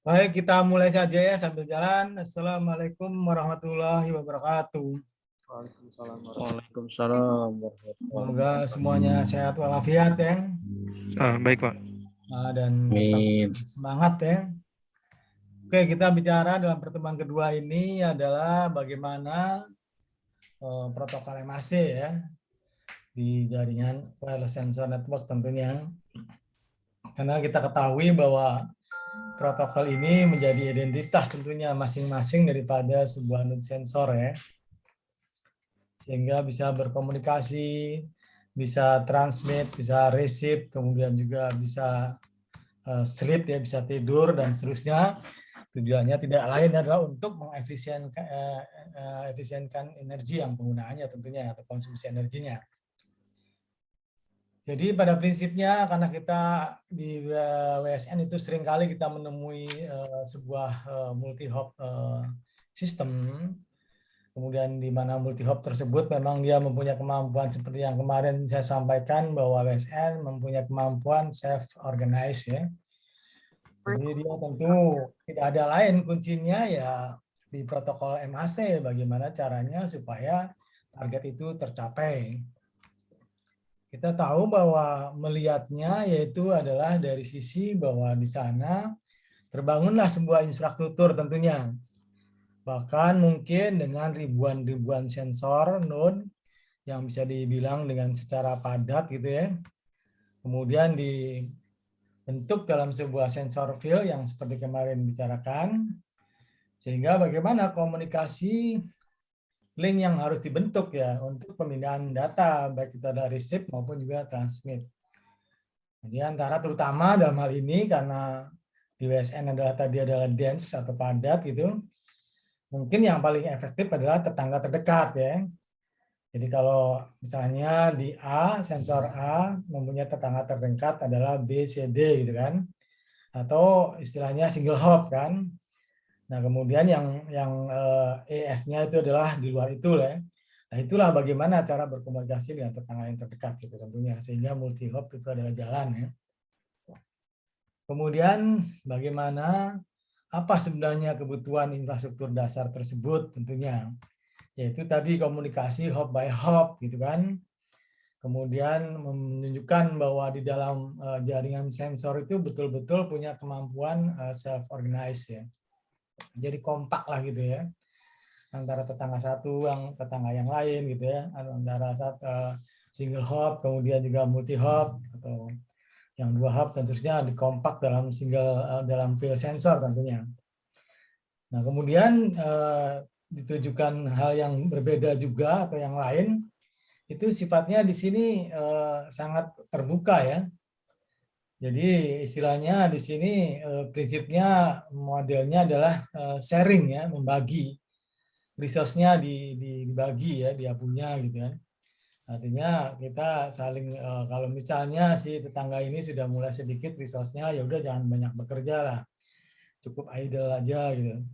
Baik, kita mulai saja ya sambil jalan. Assalamualaikum warahmatullahi wabarakatuh. Waalaikumsalam Waalaikumsalam warahmatullahi Semoga semuanya sehat walafiat ya, Baik, Pak. dan tetap Amin. semangat ya. Oke, kita bicara dalam pertemuan kedua ini adalah bagaimana protokol MAC ya di jaringan wireless sensor network tentunya. Karena kita ketahui bahwa protokol ini menjadi identitas tentunya masing-masing daripada sebuah node sensor ya. Sehingga bisa berkomunikasi, bisa transmit, bisa receive, kemudian juga bisa sleep, ya bisa tidur, dan seterusnya. Tujuannya tidak lain adalah untuk mengefisienkan energi yang penggunaannya tentunya, atau konsumsi energinya. Jadi pada prinsipnya karena kita di WSN itu seringkali kita menemui sebuah multi-hop sistem, kemudian di mana multi-hop tersebut memang dia mempunyai kemampuan seperti yang kemarin saya sampaikan bahwa WSN mempunyai kemampuan self-organize ya. Jadi dia tentu tidak ada lain kuncinya ya di protokol MAC, bagaimana caranya supaya target itu tercapai. Kita tahu bahwa melihatnya yaitu adalah dari sisi bahwa di sana terbangunlah sebuah infrastruktur tentunya. Bahkan mungkin dengan ribuan sensor node yang bisa dibilang dengan secara padat gitu ya. Kemudian dibentuk dalam sebuah sensor field yang seperti kemarin bicarakan. Sehingga bagaimana komunikasi link yang harus dibentuk ya untuk pemindahan data baik itu ada receive maupun juga transmit. Jadi antara terutama dalam hal ini karena di WSN tadi adalah dense atau padat gitu, mungkin yang paling efektif adalah tetangga terdekat ya. Jadi kalau misalnya di A, sensor A mempunyai tetangga terdekat adalah B, C, D gitu kan. Atau istilahnya single hop kan. Nah, kemudian yang EF-nya itu adalah di luar itu ya. Nah, itulah bagaimana cara berkomunikasi dengan tetangga yang terdekat gitu tentunya, sehingga multi hop itu adalah jalan ya. Kemudian bagaimana apa sebenarnya kebutuhan infrastruktur dasar tersebut tentunya, yaitu tadi komunikasi hop by hop gitu kan. Kemudian menunjukkan bahwa di dalam jaringan sensor itu betul-betul punya kemampuan self organize ya. Jadi kompak lah gitu ya, antara tetangga satu yang tetangga yang lain gitu ya, antara single hop kemudian juga multi hop atau yang dua hop dan seterusnya dikompak dalam dalam field sensor tentunya. Nah kemudian ditujukan hal yang berbeda juga atau yang lain itu sifatnya di sini sangat terbuka ya. Jadi istilahnya di sini prinsipnya modelnya adalah sharing ya, membagi resource-nya dibagi ya, dia punya gitu kan. Artinya kita saling kalau misalnya si tetangga ini sudah mulai sedikit resource-nya, ya udah jangan banyak bekerja lah. Cukup idle aja gitu.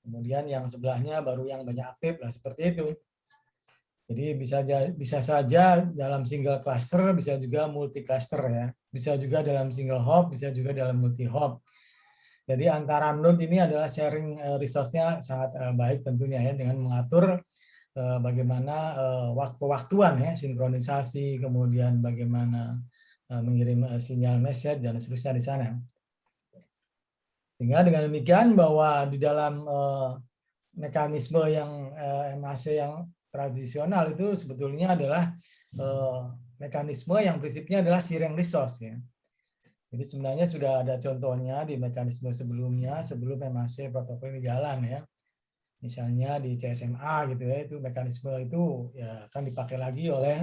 Kemudian yang sebelahnya baru yang banyak aktif lah seperti itu. Jadi bisa saja dalam single cluster, bisa juga multi cluster ya. Bisa juga dalam single hop, bisa juga dalam multi hop. Jadi antara node ini adalah sharing resource-nya sangat baik tentunya ya, dengan mengatur bagaimana waktu-waktuan ya, sinkronisasi, kemudian bagaimana mengirim sinyal message dan seterusnya di sana. Sehingga dengan demikian bahwa di dalam mekanisme yang MAC yang tradisional itu sebetulnya adalah mekanisme yang prinsipnya adalah sharing resource ya. Jadi sebenarnya sudah ada contohnya di mekanisme sebelumnya sebelum MAC protokol ini jalan ya. Misalnya di CSMA gitu ya, itu mekanisme itu ya akan dipakai lagi oleh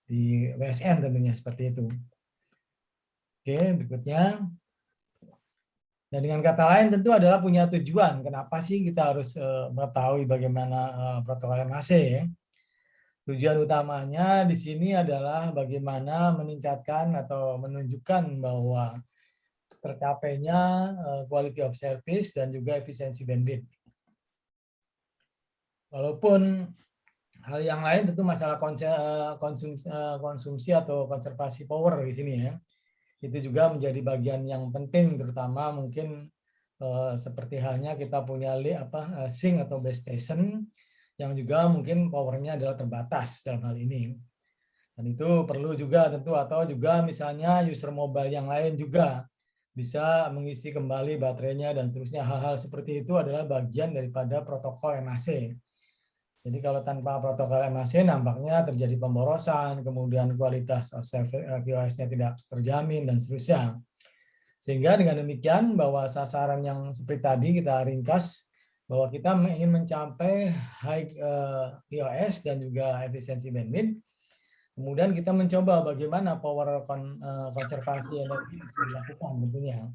di WSN tentunya seperti itu. Oke, berikutnya. Dan dengan kata lain tentu adalah punya tujuan. Kenapa sih kita harus mengetahui bagaimana protokol MAC ya? Tujuan utamanya di sini adalah bagaimana meningkatkan atau menunjukkan bahwa tercapainya quality of service dan juga efisiensi bandwidth. Walaupun hal yang lain tentu masalah konsumsi atau konservasi power di sini ya. Itu juga menjadi bagian yang penting, terutama mungkin seperti halnya kita punya sync atau base station yang juga mungkin powernya adalah terbatas dalam hal ini. Dan itu perlu juga tentu, atau juga misalnya user mobile yang lain juga bisa mengisi kembali baterainya dan seterusnya. Hal-hal seperti itu adalah bagian daripada protokol MAC. Jadi kalau tanpa protokol MAC nampaknya terjadi pemborosan, kemudian kualitas QoS-nya tidak terjamin dan seterusnya. Sehingga dengan demikian bahwa sasaran yang seperti tadi kita ringkas bahwa kita ingin mencapai high QoS dan juga efisiensi bandwidth. Kemudian kita mencoba bagaimana power konservasi energi bisa dilakukan tentunya.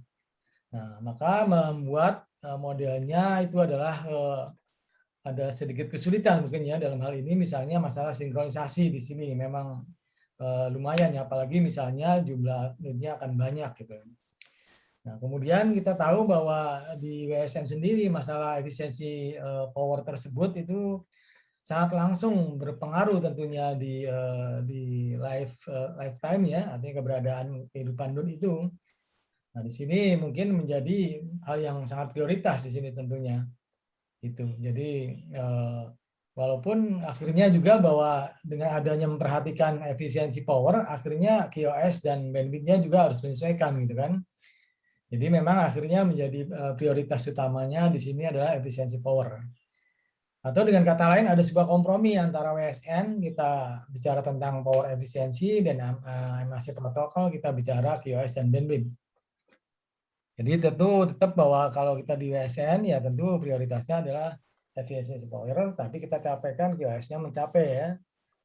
Nah, maka membuat modelnya itu adalah ada sedikit kesulitan mungkin ya dalam hal ini, misalnya masalah sinkronisasi di sini memang lumayan ya, apalagi misalnya jumlah node-nya akan banyak gitu. Nah, kemudian kita tahu bahwa di WSM sendiri masalah efisiensi power tersebut itu sangat langsung berpengaruh tentunya di lifetime ya, artinya keberadaan kehidupan node itu. Nah, di sini mungkin menjadi hal yang sangat prioritas di sini tentunya. Itu. Jadi walaupun akhirnya juga bahwa dengan adanya memperhatikan efisiensi power, akhirnya QoS dan bandwidth-nya juga harus menyesuaikan gitu kan. Jadi memang akhirnya menjadi prioritas utamanya di sini adalah efisiensi power. Atau dengan kata lain ada sebuah kompromi antara WSN, kita bicara tentang power efisiensi, dan MAC protokol kita bicara QoS dan bandwidth. Jadi tentu tetap bahwa kalau kita di WSN ya tentu prioritasnya adalah efisiensi power, tapi kita capaikan QoS-nya mencapai ya.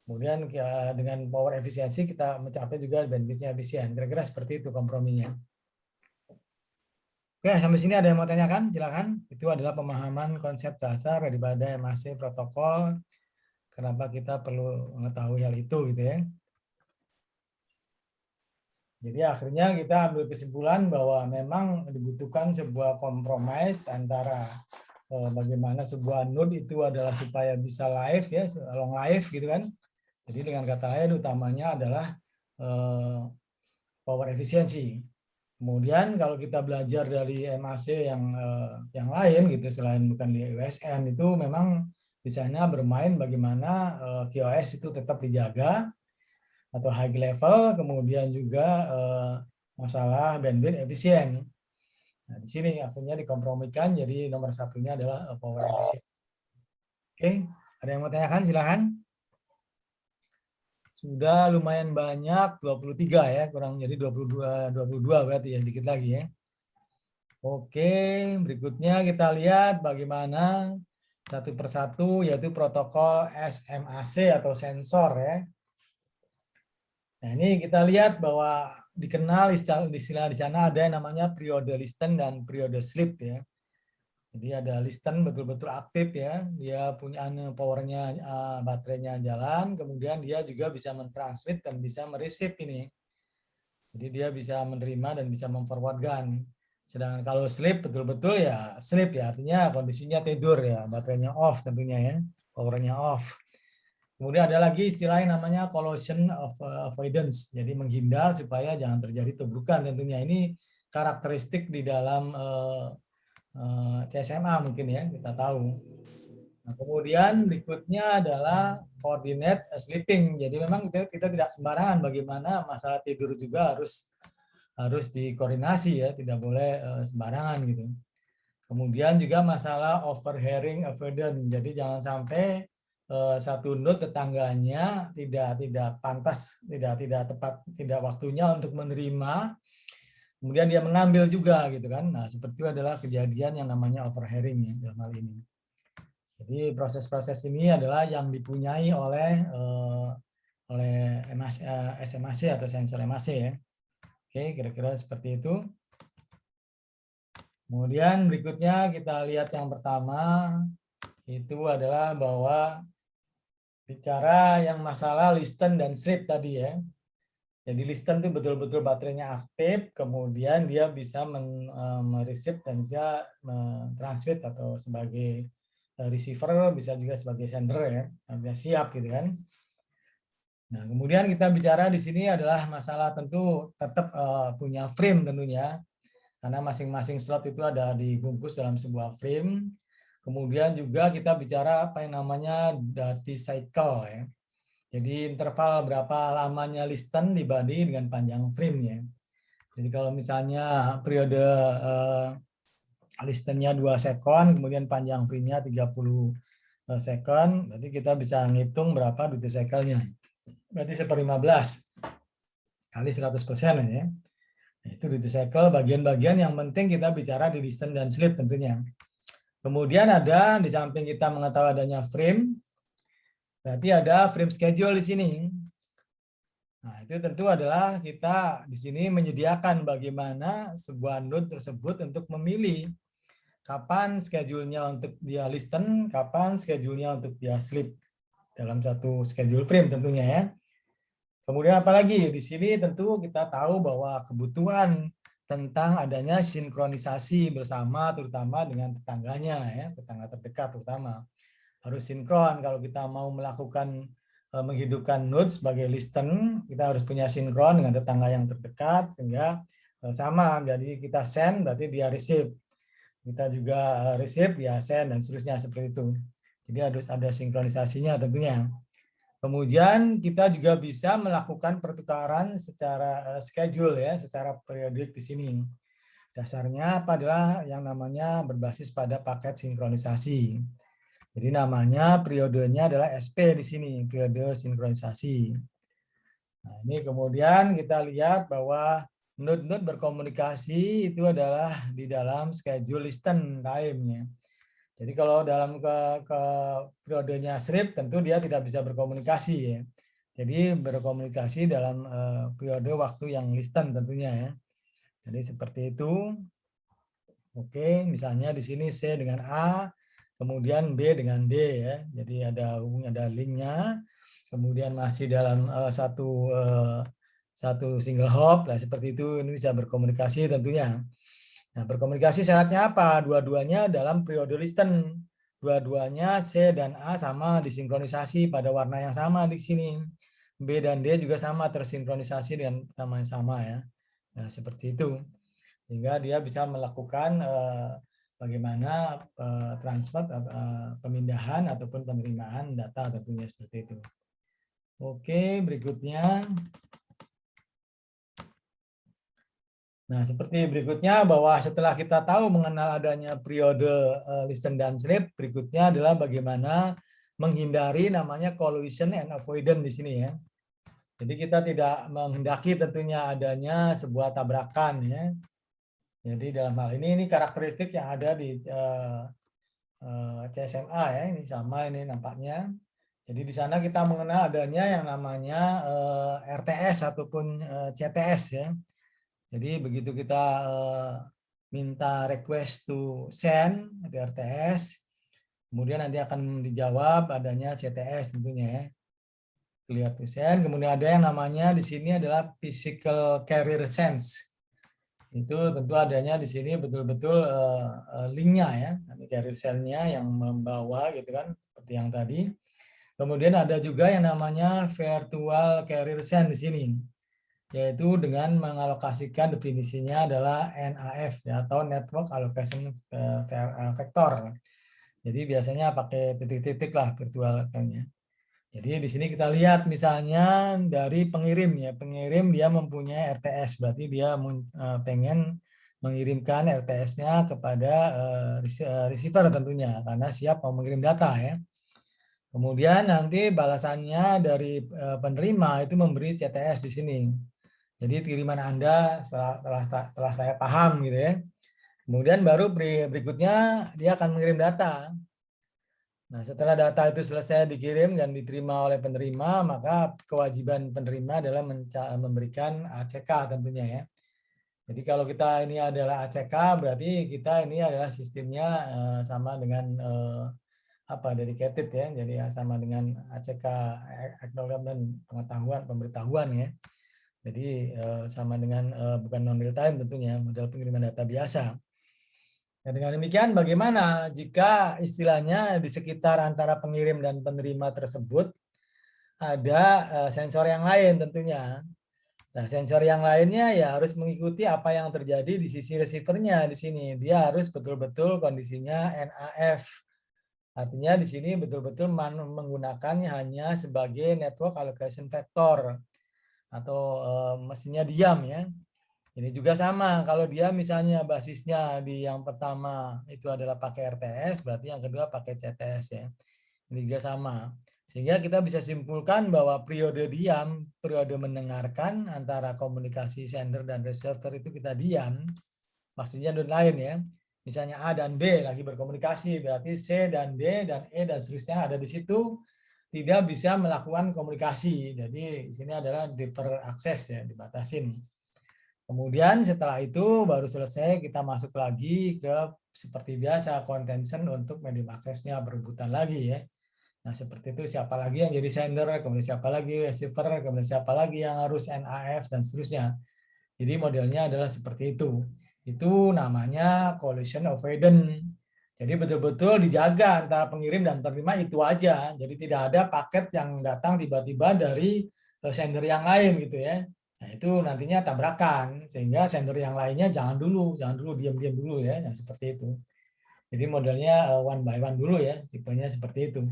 Kemudian dengan power efisiensi kita mencapai juga bandwidth-nya efisien. Kira-kira seperti itu komprominya. Oke, sampai sini ada yang mau tanyakan? Silakan. Itu adalah pemahaman konsep dasar daripada MAC protokol. Kenapa kita perlu mengetahui hal itu gitu ya. Jadi akhirnya kita ambil kesimpulan bahwa memang dibutuhkan sebuah kompromis antara bagaimana sebuah node itu adalah supaya bisa live ya, long live gitu kan. Jadi dengan kata lain utamanya adalah power efisiensi. Kemudian kalau kita belajar dari MAC yang lain gitu selain bukan di WSN, itu memang di sana bermain bagaimana QoS itu tetap dijaga atau high level, kemudian juga masalah bandwidth efisien. Nah, di sini akhirnya dikompromikan, jadi nomor satunya adalah power efisien. Oke, ada yang mau tanyakan? Silakan. Sudah lumayan banyak, 23 ya, kurang jadi 22 berarti ya, dikit lagi ya. Oke, berikutnya kita lihat bagaimana satu persatu yaitu protokol SMAC atau sensor ya. Nah, ini kita lihat bahwa dikenal istilah di sana ada yang namanya periode listen dan periode sleep ya. Jadi ada listen betul-betul aktif ya, dia punya powernya, baterainya jalan, kemudian dia juga bisa mentransmit dan bisa mereceive ini. Jadi dia bisa menerima dan bisa memforwardkan. Sedangkan kalau sleep betul-betul ya sleep ya, artinya kondisinya tidur ya, baterainya off tentunya ya, powernya off. Kemudian ada lagi istilah yang namanya collision avoidance, jadi menghindar supaya jangan terjadi tubukan tentunya. Ini karakteristik di dalam CSMA mungkin ya, kita tahu. Nah, kemudian berikutnya adalah coordinate sleeping. Jadi memang kita tidak sembarangan, bagaimana masalah tidur juga harus dikoordinasi ya, tidak boleh sembarangan gitu. Kemudian juga masalah overhearing avoidance. Jadi jangan sampai satu node tetangganya tidak pantas, tidak tepat, tidak waktunya untuk menerima, kemudian dia mengambil juga gitu kan. Nah, seperti itu adalah kejadian yang namanya overhearing ya dalam hal ini. Jadi proses-proses ini adalah yang dipunyai oleh SMAC atau sensor MAC ya. Oke, kira-kira seperti itu. Kemudian berikutnya kita lihat yang pertama itu adalah bahwa bicara yang masalah listen dan sleep tadi ya. Jadi listen itu betul-betul baterainya aktif, kemudian dia bisa mereceive dan bisa mentransmit atau sebagai receiver, bisa juga sebagai sender ya, sudah siap gitu kan. Nah, kemudian kita bicara di sini adalah masalah tentu tetap punya frame tentunya. karena masing-masing slot itu ada dibungkus dalam sebuah frame. Kemudian juga kita bicara apa yang namanya dati cycle ya. Jadi interval berapa lamanya listen dibanding dengan panjang frame-nya. Jadi kalau misalnya periode listennya 2 sekon, kemudian panjang frame-nya 30 second, berarti kita bisa ngitung berapa duty cycle-nya. Berarti 1/15 kali 100% ya. Itu duty cycle bagian-bagian yang penting kita bicara di listen dan sleep tentunya. Kemudian ada di samping kita mengetahui adanya frame, berarti ada frame schedule di sini. Nah, itu tentu adalah kita di sini menyediakan bagaimana sebuah node tersebut untuk memilih kapan schedule-nya untuk dia listen, kapan schedule-nya untuk dia sleep dalam satu schedule frame tentunya ya. Kemudian apalagi di sini tentu kita tahu bahwa kebutuhan tentang adanya sinkronisasi bersama terutama dengan tetangganya ya, tetangga terdekat terutama. Harus sinkron kalau kita mau melakukan menghidupkan node sebagai listen, kita harus punya sinkron dengan tetangga yang terdekat sehingga sama. Jadi kita send berarti dia receive. Kita juga receive, ya send dan seterusnya seperti itu. Jadi harus ada sinkronisasinya tentunya. Kemudian kita juga bisa melakukan pertukaran secara schedule ya, secara periodik di sini. Dasarnya apa adalah yang namanya berbasis pada paket sinkronisasi. Jadi namanya periodenya adalah SP di sini, periode sinkronisasi. Nah, ini kemudian kita lihat bahwa node-node berkomunikasi itu adalah di dalam schedule listen time-nya. Jadi kalau dalam ke periodenya sleep tentu dia tidak bisa berkomunikasi ya. Jadi berkomunikasi dalam periode waktu yang listen tentunya ya. Jadi seperti itu. Oke, misalnya di sini C dengan A, kemudian B dengan D ya. Jadi ada hubungan, ada linknya. Kemudian masih dalam satu single hop, lah seperti itu. Ini bisa berkomunikasi tentunya. Nah, berkomunikasi syaratnya apa? Dua-duanya dalam periode listen. Dua-duanya C dan A sama disinkronisasi pada warna yang sama di sini. B dan D juga sama tersinkronisasi dengan sama yang sama ya. Nah, seperti itu. Sehingga dia bisa melakukan bagaimana transfer, pemindahan ataupun penerimaan data tentunya seperti itu. Oke, berikutnya. Nah, seperti berikutnya bahwa setelah kita tahu mengenal adanya periode listen dan sleep, berikutnya adalah bagaimana menghindari namanya collision and avoidance di sini ya. Jadi kita tidak menghendaki tentunya adanya sebuah tabrakan ya. Jadi dalam hal ini karakteristik yang ada di CSMA ya, ini sama ini nampaknya. Jadi di sana kita mengenal adanya yang namanya RTS ataupun CTS ya. Jadi begitu kita minta request to send atau RTS, kemudian nanti akan dijawab adanya CTS tentunya ya. Clear to send. Kemudian ada yang namanya di sini adalah physical carrier sense. Itu tentu adanya di sini betul-betul linknya ya, carrier sense-nya yang membawa gitu kan, seperti yang tadi. Kemudian ada juga yang namanya virtual carrier sense di sini, yaitu dengan mengalokasikan definisinya adalah NAF ya, atau Network Allocation Vector. Jadi biasanya pakai titik-titik lah virtualnya. Jadi di sini kita lihat misalnya dari pengirim ya, pengirim dia mempunyai RTS, berarti dia pengen mengirimkan RTS-nya kepada receiver tentunya karena siap mau mengirim data ya. Kemudian nanti balasannya dari penerima itu memberi CTS di sini. Jadi kiriman Anda setelah saya paham gitu ya. Kemudian baru berikutnya dia akan mengirim data. Nah, setelah data itu selesai dikirim dan diterima oleh penerima, maka kewajiban penerima adalah memberikan ACK tentunya ya. Jadi kalau kita ini adalah ACK, berarti kita ini adalah sistemnya sama dengan dedicated ya. Jadi sama dengan ACK acknowledgement pengetahuan, pemberitahuan ya. Jadi sama dengan bukan non real time tentunya, model pengiriman data biasa. Nah, dengan demikian bagaimana jika istilahnya di sekitar antara pengirim dan penerima tersebut ada sensor yang lain tentunya. Nah, sensor yang lainnya ya harus mengikuti apa yang terjadi di sisi receiver-nya di sini. Dia harus betul-betul kondisinya NAF. Artinya di sini betul-betul menggunakannya hanya sebagai network allocation vector atau mesinnya diam ya. Ini juga sama, kalau dia misalnya basisnya di yang pertama itu adalah pakai RTS, berarti yang kedua pakai CTS ya. Ini juga sama. Sehingga kita bisa simpulkan bahwa periode diam, periode mendengarkan antara komunikasi sender dan receiver itu kita diam, maksudnya dan lain ya. Misalnya A dan B lagi berkomunikasi, berarti C dan D dan E dan seterusnya ada di situ tidak bisa melakukan komunikasi. Jadi di sini adalah defer akses ya, dibatasin. Kemudian setelah itu baru selesai kita masuk lagi ke seperti biasa contention untuk medium aksesnya berebutan lagi ya. Nah seperti itu siapa lagi yang jadi sender, kemudian siapa lagi receiver, kemudian siapa lagi yang harus NAF dan seterusnya. Jadi modelnya adalah seperti itu. Itu namanya collision avoidance. Jadi betul-betul dijaga antara pengirim dan penerima itu aja. Jadi tidak ada paket yang datang tiba-tiba dari sender yang lain gitu ya. Nah, itu nantinya tabrakan sehingga sender yang lainnya jangan dulu diam-diam dulu ya, yang seperti itu. Jadi modelnya one by one dulu ya, tipenya seperti itu.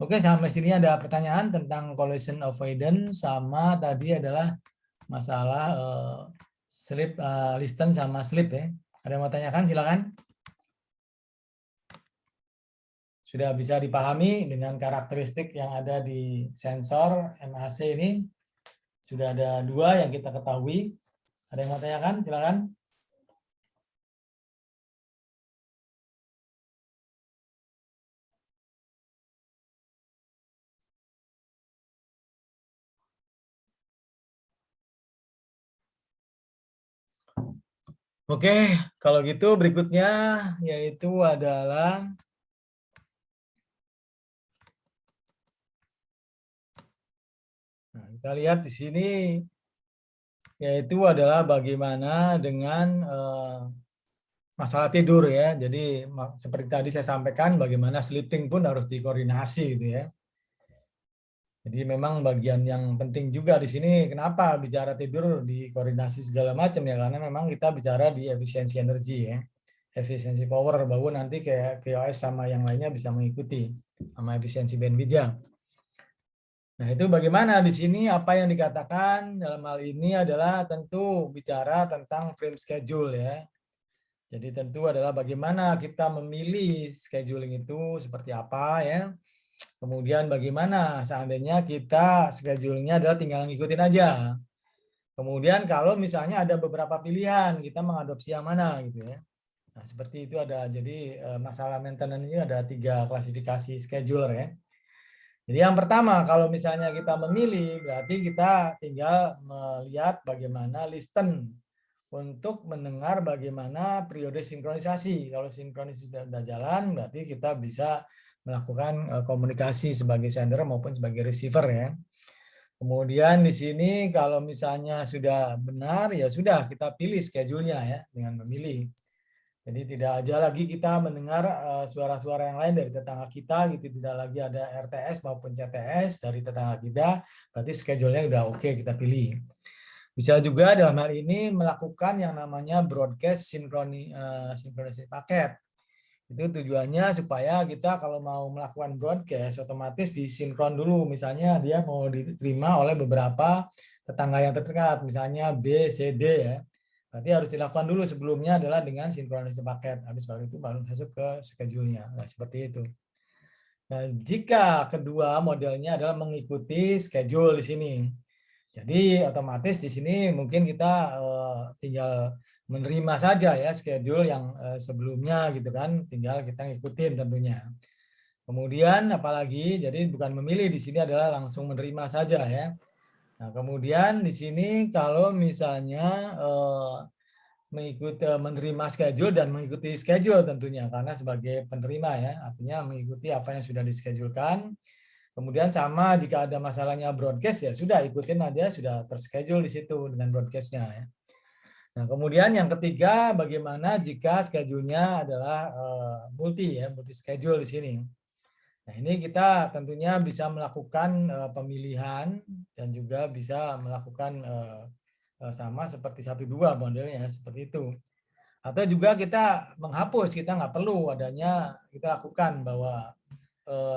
Oke, sampai sini ada pertanyaan tentang collision avoidance sama tadi adalah masalah slip listen sama slip ya. Ada yang mau tanyakan silakan. Sudah bisa dipahami dengan karakteristik yang ada di sensor MAC ini. Sudah ada dua yang kita ketahui. Ada yang mau tanyakan? Silakan. Oke, kalau gitu berikutnya yaitu adalah kita lihat di sini yaitu adalah bagaimana dengan masalah tidur ya. Jadi seperti tadi saya sampaikan bagaimana sleeping pun harus dikoordinasi gitu ya. Jadi memang bagian yang penting juga di sini kenapa bicara tidur dikoordinasi segala macam ya karena memang kita bicara di efisiensi energi ya. Efisiensi power bahwa nanti kayak QoS sama yang lainnya bisa mengikuti sama efisiensi bandwidth-nya. Nah, itu bagaimana di sini apa yang dikatakan dalam hal ini adalah tentu bicara tentang frame schedule ya. Jadi tentu adalah bagaimana kita memilih scheduling itu seperti apa ya. Kemudian bagaimana seandainya kita schedule-nya adalah tinggal ngikutin aja. Kemudian kalau misalnya ada beberapa pilihan, kita mengadopsi yang mana gitu ya. Nah, seperti itu ada. Jadi masalah maintenance ini ada 3 klasifikasi scheduler ya. Jadi yang pertama kalau misalnya kita memilih berarti kita tinggal melihat bagaimana listen untuk mendengar bagaimana periode sinkronisasi. Kalau sinkronis sudah jalan berarti kita bisa melakukan komunikasi sebagai sender maupun sebagai receiver ya. Kemudian di sini kalau misalnya sudah benar ya sudah kita pilih schedule-nya ya dengan memilih. Jadi tidak aja lagi kita mendengar suara-suara yang lain dari tetangga kita gitu, tidak lagi ada RTS maupun CTS dari tetangga kita, berarti schedule-nya udah oke kita pilih. Bisa juga dalam hal ini melakukan yang namanya broadcast sinkronisasi paket. Itu tujuannya supaya kita kalau mau melakukan broadcast otomatis disinkron dulu. Misalnya dia mau diterima oleh beberapa tetangga yang terdekat, misalnya B, C, D ya. Berarti harus dilakukan dulu sebelumnya adalah dengan sinkronisasi paket. Habis baru itu baru masuk ke schedule-nya. Nah, seperti itu. Nah, jika kedua modelnya adalah mengikuti schedule di sini. Jadi otomatis di sini mungkin kita tinggal menerima saja ya schedule yang sebelumnya gitu kan, tinggal kita ngikutin tentunya. Kemudian apalagi jadi bukan memilih di sini adalah langsung menerima saja ya. Nah, kemudian di sini kalau misalnya menerima schedule dan mengikuti schedule tentunya karena sebagai penerima ya, artinya mengikuti apa yang sudah dischedule-kan. Kemudian sama jika ada masalahnya broadcast ya sudah ikutin aja sudah terschedule di situ dengan broadcast-nya ya. Nah, kemudian yang ketiga bagaimana jika schedule-nya adalah multi schedule di sini. Nah, ini kita tentunya bisa melakukan pemilihan dan juga bisa melakukan sama seperti 1-2 modelnya seperti itu. Atau juga kita menghapus, kita nggak perlu adanya, kita lakukan bahwa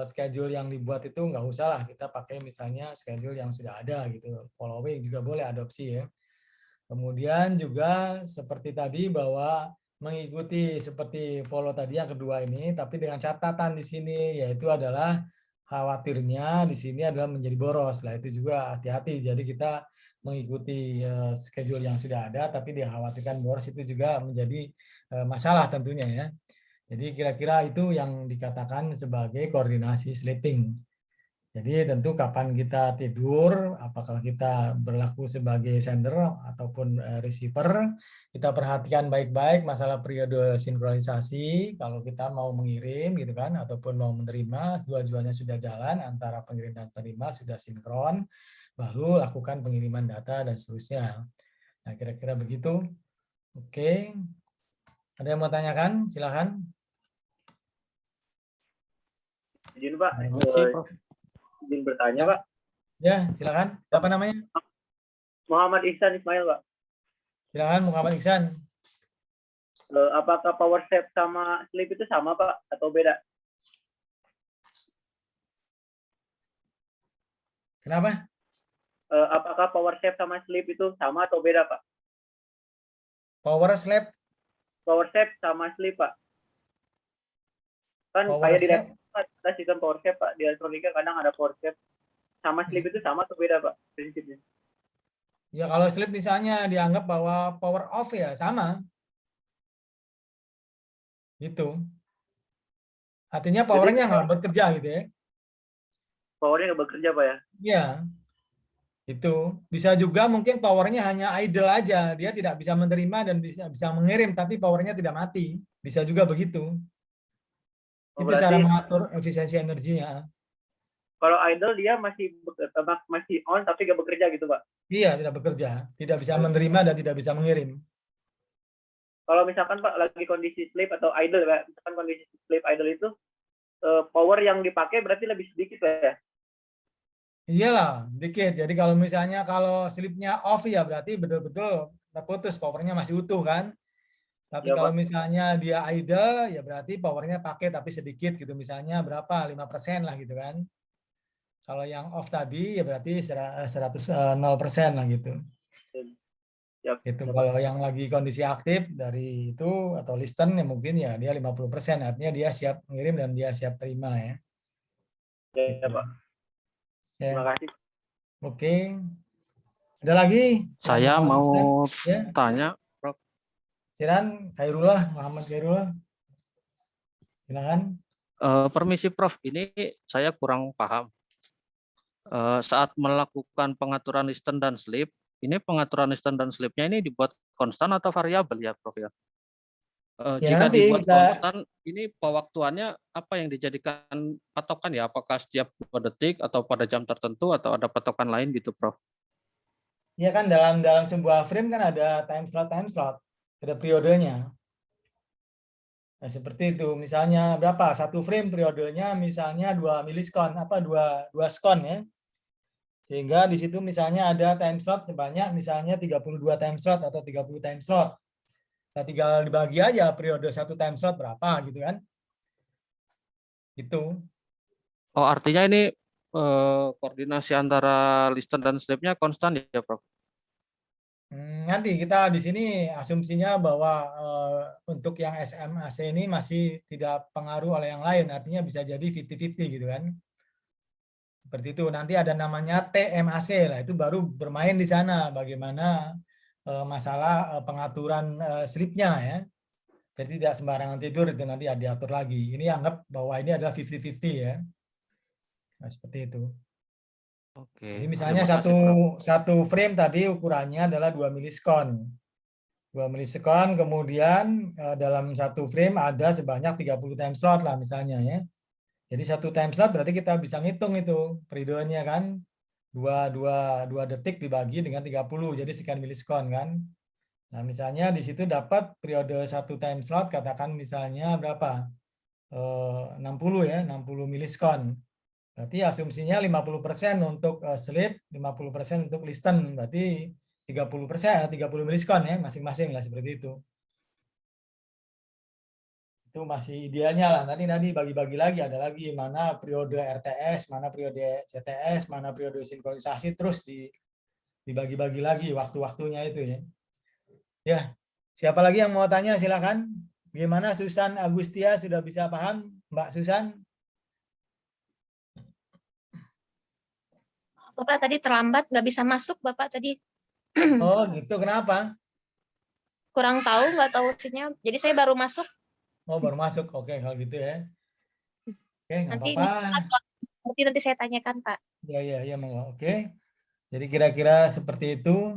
schedule yang dibuat itu nggak usah lah, kita pakai misalnya schedule yang sudah ada gitu. Following juga boleh adopsi ya. Kemudian juga seperti tadi bahwa mengikuti seperti follow tadi yang kedua ini, tapi dengan catatan di sini yaitu adalah khawatirnya di sini adalah menjadi boros. Lah itu juga hati-hati. Jadi kita mengikuti schedule yang sudah ada, tapi dikhawatirkan boros itu juga menjadi masalah tentunya ya. Jadi kira-kira itu yang dikatakan sebagai koordinasi sleeping. Jadi tentu kapan kita tidur, apakah kita berlaku sebagai sender ataupun receiver, kita perhatikan baik-baik masalah periode sinkronisasi. Kalau kita mau mengirim gitu kan, ataupun mau menerima, dua-duanya sudah jalan antara pengirim dan penerima sudah sinkron, baru lakukan pengiriman data dan seterusnya. Nah kira-kira begitu. Oke, ada yang mau tanyakan? Silakan. Izin Pak, izin bertanya Pak. Ya, silakan. Siapa namanya? Muhammad Ihsan Ismail Pak. Silakan Muhammad Ihsan. Apakah power save sama sleep itu sama Pak atau beda? Kenapa? Apakah power save sama sleep itu sama atau beda Pak? Power slap. Power save sama sleep Pak. Kan Power kayak di save. laptop ada sistem power save Pak, di elektronika kadang ada power save. Sama sleep itu sama atau beda Pak prinsipnya? Ya kalau sleep misalnya dianggap bahwa power off ya sama. Gitu. Artinya powernya nggak bekerja gitu ya. Powernya nggak bekerja Pak ya? Iya. Itu bisa juga mungkin powernya hanya idle aja, dia tidak bisa menerima dan bisa mengirim, tapi powernya tidak mati. Bisa juga begitu. Oh, Itu berarti cara mengatur efisiensi energinya. kalau idle dia masih on tapi nggak bekerja gitu Pak? Iya, tidak bekerja, tidak bisa menerima dan tidak bisa mengirim. Kalau misalkan Pak lagi kondisi sleep atau idle Pak, misalkan kondisi sleep idle itu power yang dipakai berarti lebih sedikit Pak ya? Iyalah, sedikit. Jadi kalau misalnya kalau sleep-nya off ya berarti betul-betul terputus, powernya masih utuh kan. Tapi Ya, kalau Pak. misalnya dia idle ya berarti powernya pakai tapi sedikit gitu. Misalnya berapa? 5% lah gitu kan. Kalau yang off tadi ya berarti 0% lah gitu. Ya, Itu ya, Pak. kalau yang lagi kondisi aktif dari itu atau listen ya mungkin ya dia 50%, artinya dia siap mengirim dan dia siap terima ya. Ya, Gitu. Pak. Ya. Terima kasih. Oke. Ada lagi? Saya Muhammad mau Ihsan? Ya. tanya, Prof. Silakan Khairullah, Muhammad Khairullah. Silakan. Permisi Prof, ini saya kurang paham. Saat melakukan pengaturan listen dan sleep, ini pengaturan listen dan sleep-nya ini dibuat konstan atau variabel ya Prof ya? Ya Jika nanti dibuat kita konstan, ini pewaktuannya apa yang dijadikan patokan ya? Apakah setiap 2 detik atau pada jam tertentu atau ada patokan lain gitu Prof? ya kan dalam sebuah frame kan ada time slot, ada periodenya. Nah, seperti itu. Misalnya berapa? Satu frame periodenya misalnya 2 miliskon, apa 2 skon ya. Sehingga di situ misalnya ada time slot sebanyak misalnya 32 time slot atau 30 time slot. Nah, tinggal dibagi aja periode satu time slot berapa gitu kan. Itu. Oh, artinya ini koordinasi antara listen dan sleep-nya konstan ya Prof? Nanti kita di sini asumsinya bahwa untuk yang SMAC ini masih tidak pengaruh oleh yang lain, artinya bisa jadi 50-50 gitu kan. Seperti itu. Nanti ada namanya TMAC lah, itu baru bermain di sana bagaimana masalah pengaturan sleep-nya ya. Jadi tidak sembarangan tidur itu nanti diatur lagi. Ini anggap bahwa ini adalah 50-50 ya. Nah, seperti itu. Oke, Jadi misalnya terima kasih Prof. satu frame tadi ukurannya adalah 2 miliskon. 2 milisekund, kemudian dalam satu frame ada sebanyak 30 time slot lah misalnya ya. Jadi satu time slot berarti kita bisa ngitung itu periodenya kan. 2 detik dibagi dengan 30, jadi sekian milisekund kan. Nah misalnya di situ dapat periode satu time slot, katakan misalnya berapa? 60 ya, 60 milisekund. Berarti asumsinya 50% untuk sleep, 50% untuk listen. Berarti 30%, 30 milisekon ya masing-masing lah seperti itu. Itu masih idealnya lah. Nanti bagi-bagi lagi, ada lagi mana periode RTS, mana periode CTS, mana periode sinkronisasi, terus dibagi-bagi lagi waktu-waktunya itu ya. Ya, siapa lagi yang mau tanya silakan. Gimana Susan Agustia, sudah bisa paham Mbak Susan? Bapak tadi terlambat, nggak bisa masuk Bapak tadi. Oh gitu, kenapa? Kurang tahu, nggak tahu sinyal. Jadi saya baru masuk. Oh baru masuk, oke kalau gitu ya. Oke, nggak Nanti apa-apa. nanti saya tanyakan Pak. Ya, monggo. Oke. Jadi kira-kira seperti itu.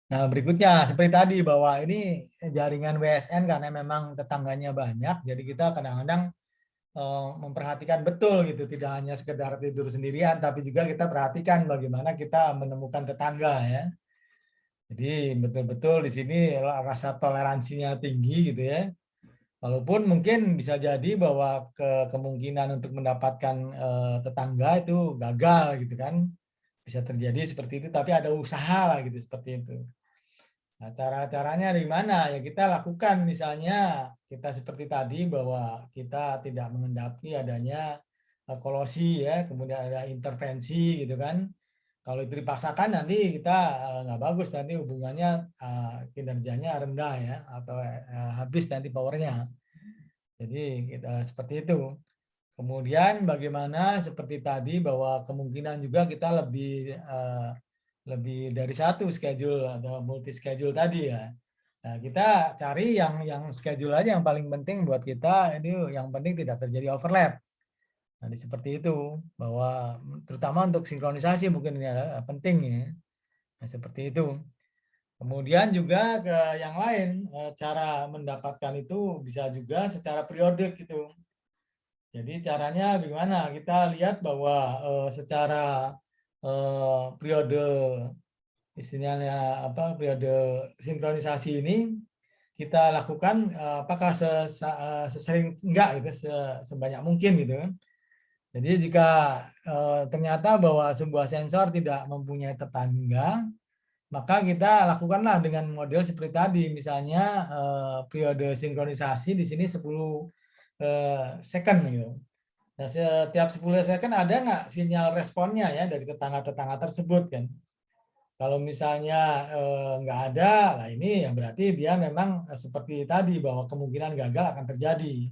Nah, berikutnya seperti tadi bahwa ini jaringan WSN karena memang tetangganya banyak, jadi kita kadang-kadang memperhatikan betul gitu, tidak hanya sekedar tidur sendirian, tapi juga kita perhatikan bagaimana kita menemukan tetangga ya. Jadi betul-betul di sini rasa toleransinya tinggi gitu ya. Walaupun mungkin bisa jadi bahwa kemungkinan untuk mendapatkan tetangga itu gagal gitu kan, bisa terjadi seperti itu, tapi ada usaha lah gitu seperti itu. Nah, cara-caranya di mana? Ya kita lakukan misalnya kita seperti tadi bahwa kita tidak mengendaki adanya kolosi ya, kemudian ada intervensi gitu kan. Kalau itu dipaksakan nanti kita nggak bagus, nanti hubungannya kinerjanya rendah ya, atau habis nanti powernya. Jadi kita seperti itu. Kemudian bagaimana seperti tadi bahwa kemungkinan juga kita lebih dari satu schedule atau multi schedule tadi ya. Nah, kita cari yang schedule aja yang paling penting buat kita, ini yang penting tidak terjadi overlap. Nah, seperti itu bahwa terutama untuk sinkronisasi mungkin ini adalah penting ya. Nah, seperti itu. Kemudian juga ke yang lain, cara mendapatkan itu bisa juga secara periodik gitu. Jadi caranya bagaimana? Kita lihat bahwa secara periode istilahnya apa periode sinkronisasi ini kita lakukan apakah sesering enggak gitu sebanyak mungkin gitu kan. Jadi jika ternyata bahwa sebuah sensor tidak mempunyai tetangga, maka kita lakukanlah dengan model seperti tadi, misalnya periode sinkronisasi di sini 10 second gitu. Nah, setiap 10 second ada nggak sinyal responnya ya dari tetangga-tetangga tersebut kan. Kalau misalnya nggak ada, nah ini ya berarti dia memang seperti tadi bahwa kemungkinan gagal akan terjadi.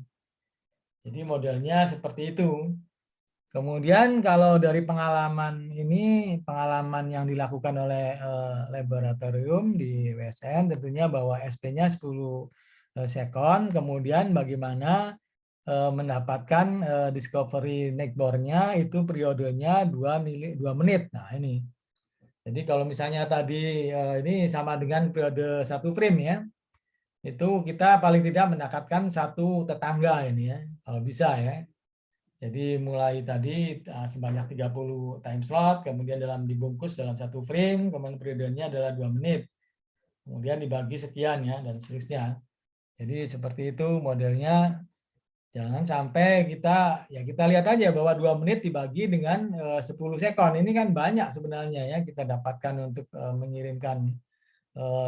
Jadi modelnya seperti itu. Kemudian kalau dari pengalaman ini, pengalaman yang dilakukan oleh laboratorium di WSN tentunya bahwa SP-nya 10 second, kemudian bagaimana mendapatkan discovery neckbore-nya itu periodenya 2 menit. Nah ini. Jadi kalau misalnya tadi ini sama dengan periode 1 frame ya, itu kita paling tidak mendapatkan 1 tetangga ini ya, kalau bisa ya. Jadi mulai tadi sebanyak 30 time slot, kemudian dibungkus dalam 1 frame, kemudian periodenya adalah 2 menit. Kemudian dibagi sekian ya, dan seterusnya. Jadi seperti itu modelnya. Jangan sampai kita lihat aja bahwa 2 menit dibagi dengan 10 second. Ini kan banyak sebenarnya ya kita dapatkan untuk mengirimkan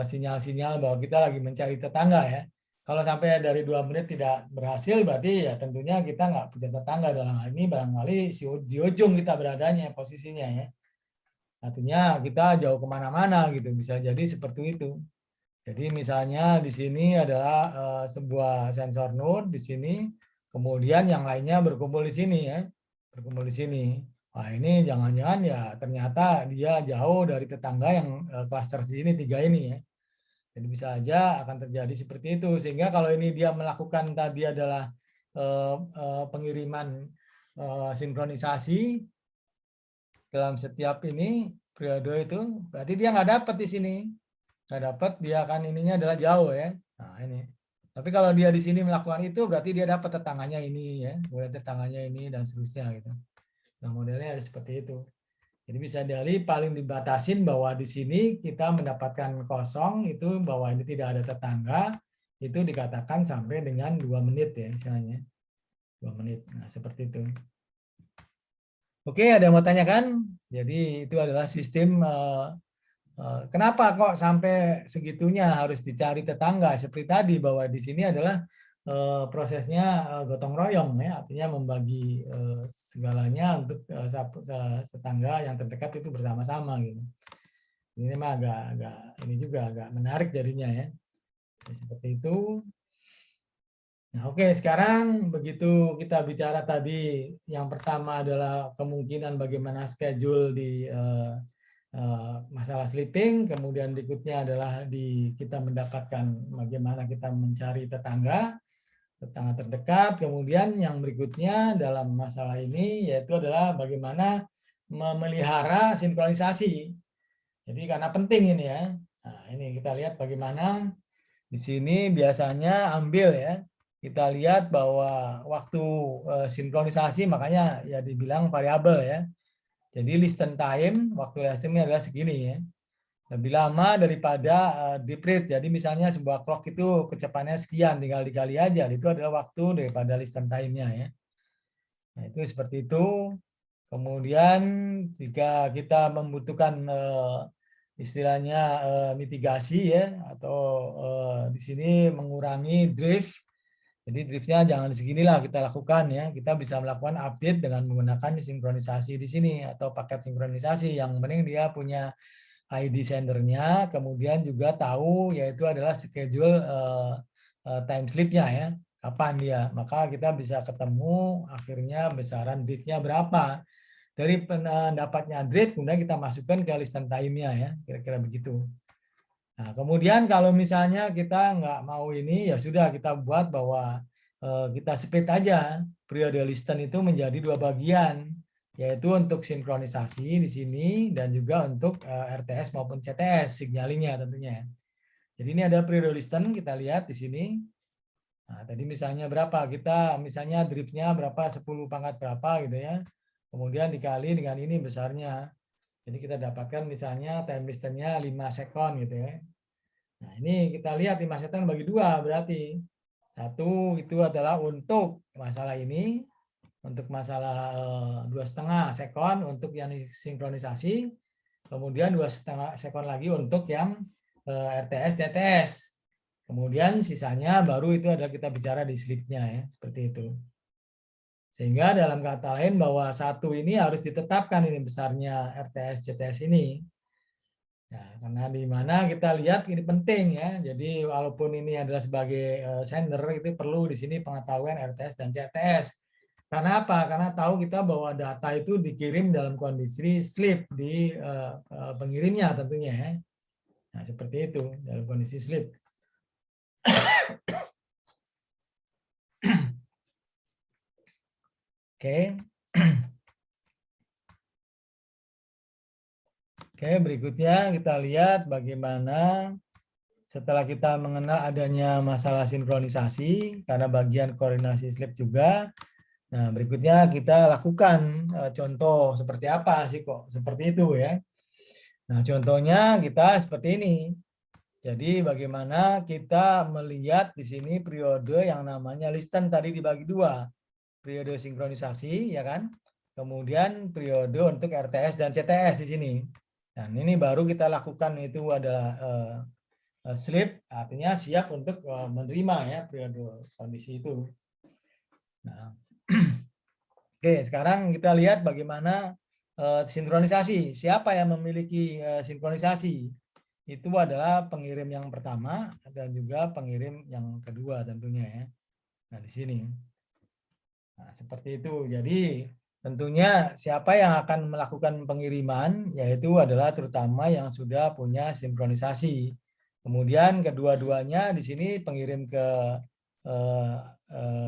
sinyal-sinyal bahwa kita lagi mencari tetangga ya. Kalau sampai dari 2 menit tidak berhasil, berarti ya tentunya kita nggak punya tetangga dalam hal ini, barangkali di ujung kita beradanya posisinya ya. Artinya kita jauh kemana-mana gitu, bisa jadi seperti itu. Jadi misalnya di sini adalah sebuah sensor node di sini, kemudian yang lainnya berkumpul di sini ya, berkumpul di sini. Wah ini jangan-jangan ya ternyata dia jauh dari tetangga yang klaster sini 3 ini ya. Jadi bisa aja akan terjadi seperti itu. Sehingga kalau ini dia melakukan tadi adalah pengiriman sinkronisasi dalam setiap ini periode itu, berarti dia nggak dapat di sini. Nggak dapat, dia akan ininya adalah jauh ya. Nah ini. Tapi kalau dia di sini melakukan itu, berarti dia dapat tetangganya ini ya, kemudian tetangganya ini dan seterusnya gitu. Nah modelnya ada seperti itu. Jadi bisa dari paling dibatasin bahwa di sini kita mendapatkan kosong itu bahwa ini tidak ada tetangga, itu dikatakan sampai dengan 2 menit ya misalnya. 2 menit. Nah, seperti itu. Oke, ada yang mau tanyakan? Jadi itu adalah sistem Kenapa kok sampai segitunya harus dicari tetangga? Seperti tadi bahwa di sini adalah prosesnya gotong royong ya, artinya membagi segalanya untuk tetangga yang terdekat itu bersama-sama gitu. Ini mah agak ini juga agak menarik jadinya ya. Seperti itu. Nah, oke, sekarang begitu kita bicara tadi, yang pertama adalah kemungkinan bagaimana schedule di masalah sleeping, kemudian berikutnya adalah kita mendapatkan bagaimana kita mencari tetangga terdekat, kemudian yang berikutnya dalam masalah ini yaitu adalah bagaimana memelihara sinkronisasi. Jadi karena penting ini ya. Nah, ini kita lihat bagaimana di sini biasanya ambil ya. Kita lihat bahwa waktu sinkronisasi makanya ya dibilang variabel ya. Jadi listen time, waktu listen ini adalah segini ya. Lebih lama daripada deep read. Jadi misalnya sebuah clock itu kecepatannya sekian, tinggal dikali aja. Itu adalah waktu daripada listen time-nya ya. Nah, itu seperti itu. Kemudian jika kita membutuhkan istilahnya mitigasi ya, atau di sini mengurangi drift. Jadi driftnya jangan seginilah kita lakukan ya. Kita bisa melakukan update dengan menggunakan sinkronisasi di sini atau paket sinkronisasi. Yang penting dia punya ID sendernya, kemudian juga tahu yaitu adalah schedule time sleep-nya ya. Kapan dia. Maka kita bisa ketemu akhirnya besaran driftnya berapa. Dari pendapatnya drift kemudian kita masukkan ke listen time-nya ya. Kira-kira begitu. Nah, kemudian kalau misalnya kita nggak mau ini, ya sudah kita buat bahwa kita split aja periode listen itu menjadi 2 bagian, yaitu untuk sinkronisasi di sini dan juga untuk RTS maupun CTS signalingnya tentunya. Jadi ini ada periode listen, kita lihat di sini. Nah, tadi misalnya berapa? Kita misalnya driftnya berapa, 10 pangkat berapa gitu ya. Kemudian dikali dengan ini besarnya. Jadi kita dapatkan misalnya time listennya 5 second gitu ya. Nah ini kita lihat 5 second bagi 2 berarti. 1 itu adalah untuk masalah ini, untuk masalah 2,5 second untuk yang sinkronisasi. Kemudian 2,5 second lagi untuk yang RTS, CTS. Kemudian sisanya baru itu adalah kita bicara di sleep-nya ya, seperti itu. Sehingga dalam kata lain bahwa 1 ini harus ditetapkan ini besarnya RTS CTS ini. Nah, karena di mana kita lihat ini penting ya. Jadi walaupun ini adalah sebagai sender itu perlu di sini pengetahuan RTS dan CTS. Karena apa? Karena tahu kita bahwa data itu dikirim dalam kondisi sleep di pengirimnya tentunya ya. Nah, seperti itu dalam kondisi sleep. Oke. Oke, berikutnya kita lihat bagaimana setelah kita mengenal adanya masalah sinkronisasi karena bagian koordinasi sleep juga. Nah, berikutnya kita lakukan contoh seperti apa sih kok seperti itu ya. Nah, contohnya kita seperti ini. Jadi bagaimana kita melihat di sini periode yang namanya listen tadi dibagi 2. Periode sinkronisasi ya kan. Kemudian periode untuk RTS dan CTS di sini. Dan ini baru kita lakukan itu adalah sleep, artinya siap untuk menerima ya periode kondisi itu. Nah, oke, sekarang kita lihat bagaimana sinkronisasi. Siapa yang memiliki sinkronisasi? Itu adalah pengirim yang pertama dan juga pengirim yang kedua tentunya ya. Nah, di sini. Nah, seperti itu. Jadi tentunya siapa yang akan melakukan pengiriman yaitu adalah terutama yang sudah punya sinkronisasi. Kemudian kedua-duanya di sini pengirim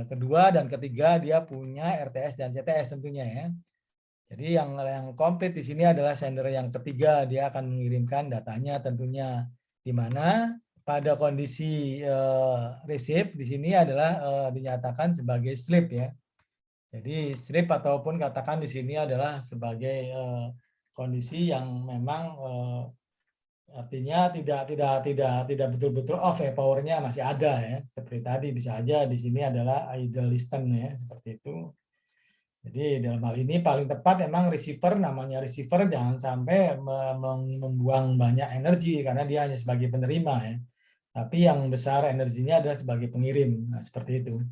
kedua dan ketiga dia punya RTS dan CTS tentunya ya. Jadi yang komplit di sini adalah sender yang ketiga, dia akan mengirimkan datanya tentunya di mana pada kondisi receive di sini adalah dinyatakan sebagai sleep ya. Jadi sleep ataupun katakan di sini adalah sebagai kondisi yang memang artinya tidak betul-betul off ya, powernya masih ada ya. Seperti tadi bisa aja di sini adalah idle listen ya, seperti itu. Jadi dalam hal ini paling tepat emang receiver, namanya receiver jangan sampai membuang banyak energi karena dia hanya sebagai penerima ya. Tapi yang besar energinya adalah sebagai pengirim. Nah, seperti itu.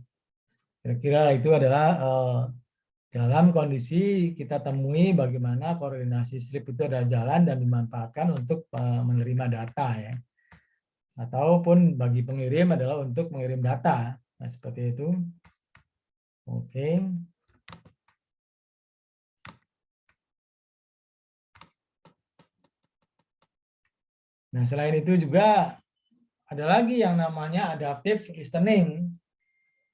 Kira-kira itu adalah dalam kondisi kita temui bagaimana koordinasi slip itu ada jalan dan dimanfaatkan untuk menerima data ya. Ataupun bagi pengirim adalah untuk mengirim data. Nah, seperti itu. Oke. Nah, selain itu juga ada lagi yang namanya adaptive listening.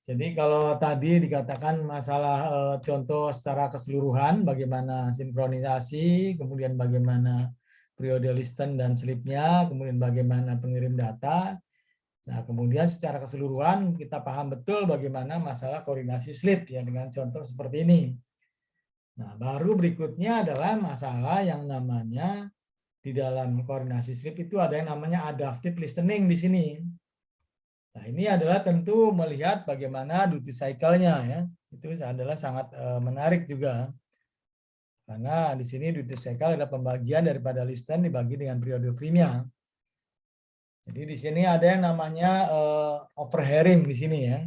Jadi kalau tadi dikatakan masalah contoh secara keseluruhan, bagaimana sinkronisasi, kemudian bagaimana periode listen dan slipnya, kemudian bagaimana pengirim data. Nah, kemudian secara keseluruhan kita paham betul bagaimana masalah koordinasi slip ya dengan contoh seperti ini. Nah, baru berikutnya adalah masalah yang namanya di dalam koordinasi slip itu ada yang namanya adaptive listening di sini. Nah, ini adalah tentu melihat bagaimana duty cycle-nya ya. Itu adalah sangat menarik juga. Karena di sini duty cycle adalah pembagian daripada listen dibagi dengan periode frame-nya. Jadi di sini ada yang namanya overhearing di sini ya.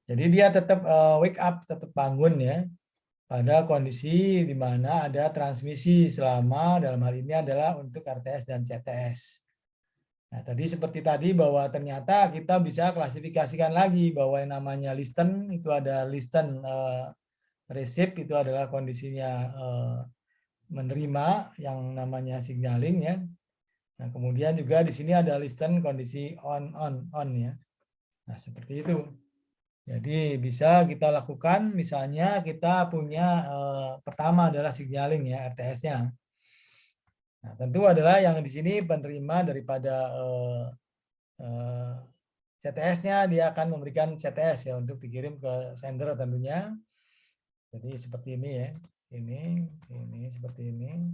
Jadi dia tetap wake up, tetap bangun ya. Pada kondisi di mana ada transmisi selama dalam hal ini adalah untuk RTS dan CTS. Nah, tadi seperti tadi bahwa ternyata kita bisa klasifikasikan lagi bahwa yang namanya listen itu ada listen receive itu adalah kondisinya menerima yang namanya signaling ya. Nah, kemudian juga di sini ada listen kondisi on ya. Nah, seperti itu. Jadi bisa kita lakukan misalnya kita punya pertama adalah signaling ya RTS-nya. Nah, tentu adalah yang di sini penerima daripada CTS-nya dia akan memberikan CTS ya untuk dikirim ke sender tentunya. Jadi seperti ini ya. Ini seperti ini.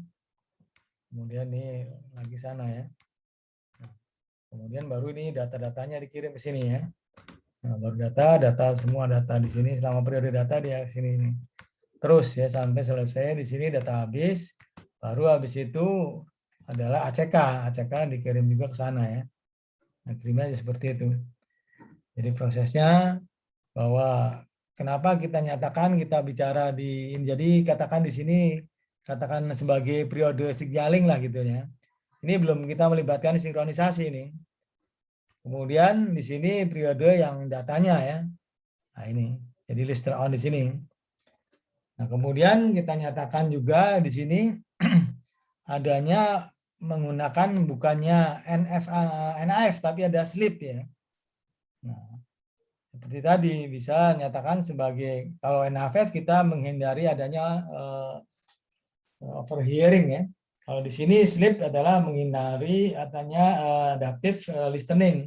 Kemudian ini lagi sana ya. Nah, kemudian baru ini data-datanya dikirim ke sini ya. Nah, baru data semua data di sini selama periode data dia sini ini. Terus ya sampai selesai di sini data habis, baru habis itu adalah ACK dikirim juga ke sana ya. Nah, kirimnya seperti itu. Jadi prosesnya bahwa kenapa kita nyatakan kita bicara jadi katakan di sini katakan sebagai periode signaling lah gitu ya. Ini belum kita melibatkan sinkronisasi ini. Kemudian di sini periode yang datanya ya. Nah ini, jadi lister on di sini. Nah kemudian kita nyatakan juga di sini adanya menggunakan bukannya NAF tapi ada slip ya. Nah, seperti tadi bisa nyatakan sebagai kalau NAF kita menghindari adanya overhearing ya. Kalau di sini slip adalah menghindari adanya adaptive listening,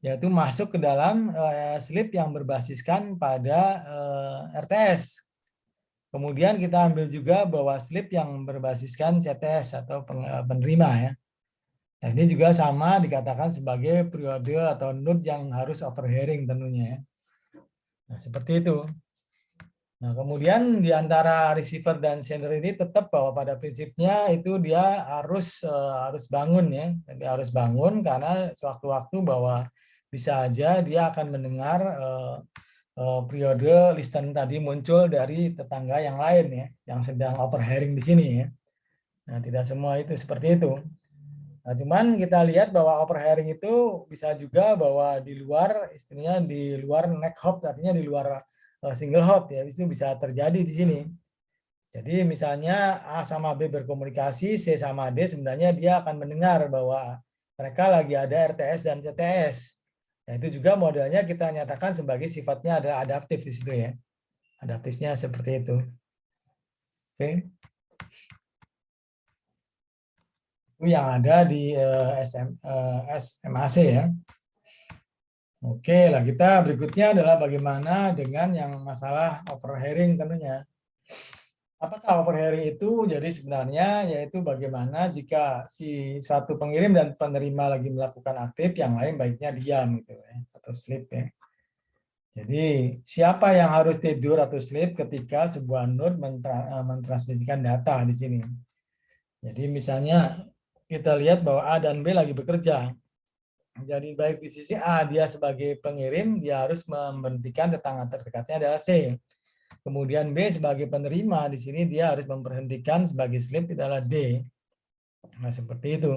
yaitu masuk ke dalam slip yang berbasiskan pada RTS. Kemudian kita ambil juga bahwa slip yang berbasiskan CTS atau penerima ya. Nah, ini juga sama dikatakan sebagai periode atau node yang harus overhearing tentunya ya. Nah, seperti itu. Nah, kemudian di antara receiver dan sender ini tetap bahwa pada prinsipnya itu dia harus bangun ya. Dia harus bangun karena sewaktu-waktu bahwa bisa aja dia akan mendengar periode listen tadi muncul dari tetangga yang lain ya, yang sedang overhearing di sini ya. Nah, tidak semua itu seperti itu. Nah, cuman kita lihat bahwa overhearing itu bisa juga bahwa di luar istilahnya di luar neck hop, artinya di luar single hop ya, itu bisa terjadi di sini. Jadi misalnya A sama B berkomunikasi, C sama D sebenarnya dia akan mendengar bahwa mereka lagi ada RTS dan CTS. Nah, itu juga modelnya kita nyatakan sebagai sifatnya adalah adaptif di situ ya. Adaptifnya seperti itu. Oke. Itu yang ada di SMAC ya. Oke lah, kita berikutnya adalah bagaimana dengan yang masalah overhearing tentunya. Apakah overhearing itu? Jadi sebenarnya yaitu bagaimana jika si suatu pengirim dan penerima lagi melakukan aktif, yang lain baiknya diam gitu ya, atau sleep ya. Jadi siapa yang harus tidur atau sleep ketika sebuah node mentransmisikan data di sini. Jadi misalnya kita lihat bahwa A dan B lagi bekerja. Jadi baik di sisi A dia sebagai pengirim dia harus memberhentikan tetangga terdekatnya adalah C. Kemudian B sebagai penerima di sini dia harus memberhentikan sebagai sleep adalah D. Nah seperti itu.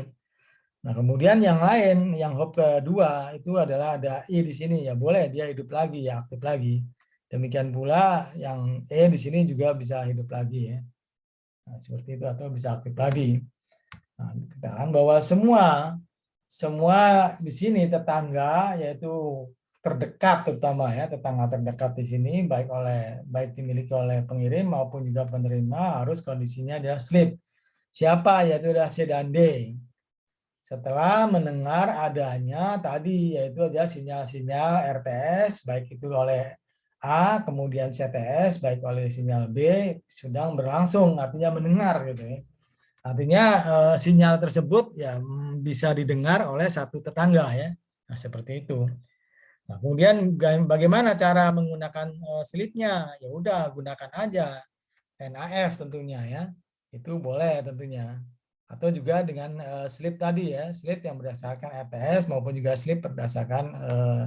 Nah, kemudian yang lain, yang hop kedua itu adalah ada I di sini, ya boleh dia hidup lagi, ya aktif lagi. Demikian pula yang E di sini juga bisa hidup lagi ya. Nah, seperti itu atau bisa aktif lagi. Nah, dikatakan bahwa semua di sini tetangga yaitu terdekat terutama ya, tetangga terdekat di sini baik dimiliki oleh pengirim maupun juga penerima harus kondisinya adalah sleep. Siapa? Yaitu adalah C dan D. Setelah mendengar adanya tadi yaitu ada sinyal-sinyal RTS baik itu oleh A kemudian CTS baik oleh sinyal B sedang berlangsung artinya mendengar gitu ya. Artinya sinyal tersebut ya bisa didengar oleh satu tetangga ya. Nah, seperti itu. Nah, kemudian bagaimana cara menggunakan slipnya? Ya udah gunakan aja NAF tentunya ya. Itu boleh tentunya. Atau juga dengan slip tadi ya, slip yang berdasarkan RTS maupun juga slip berdasarkan